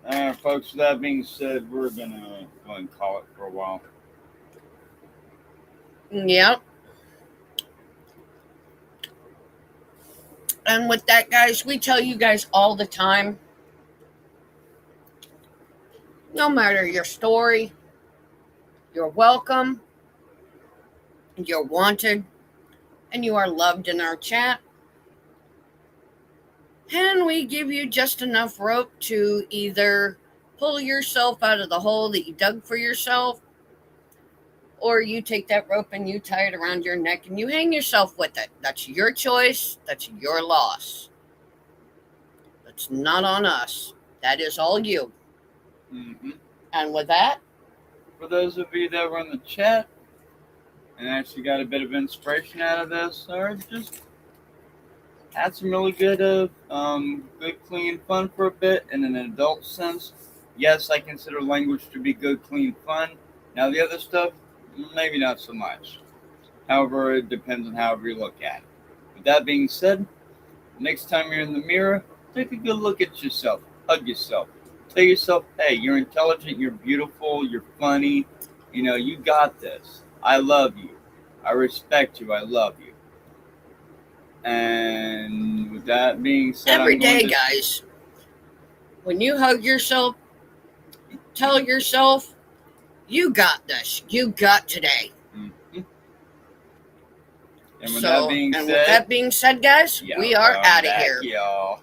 All right, folks. With that being said, we're gonna go and call it for a while. Yep. And with that, guys, we tell you guys all the time, no matter your story, you're welcome, you're wanted, and you are loved in our chat. And we give you just enough rope to either pull yourself out of the hole that you dug for yourself, or you take that rope and you tie it around your neck and you hang yourself with it. That's your choice. That's your loss. That's not on us. That is all you. And with that, for those of you that were in the chat and actually got a bit of inspiration out of this, or just had some really good, good, clean fun for a bit in an adult sense. Yes, I consider language to be good, clean fun. Now the other stuff, maybe not so much. However, it depends on however you look at it. With that being said, next time you're in the mirror, take a good look at yourself. Hug yourself. Tell yourself, hey, you're intelligent, you're beautiful, you're funny. You know, you got this. I love you. I respect you. I love you. And with that being said, Every I'm going day, to. guys, when you hug yourself, tell yourself, you got this. You got today. Mhm. And with So, that being and said, with that being said, guys, we are I'm out of back, here. y'all.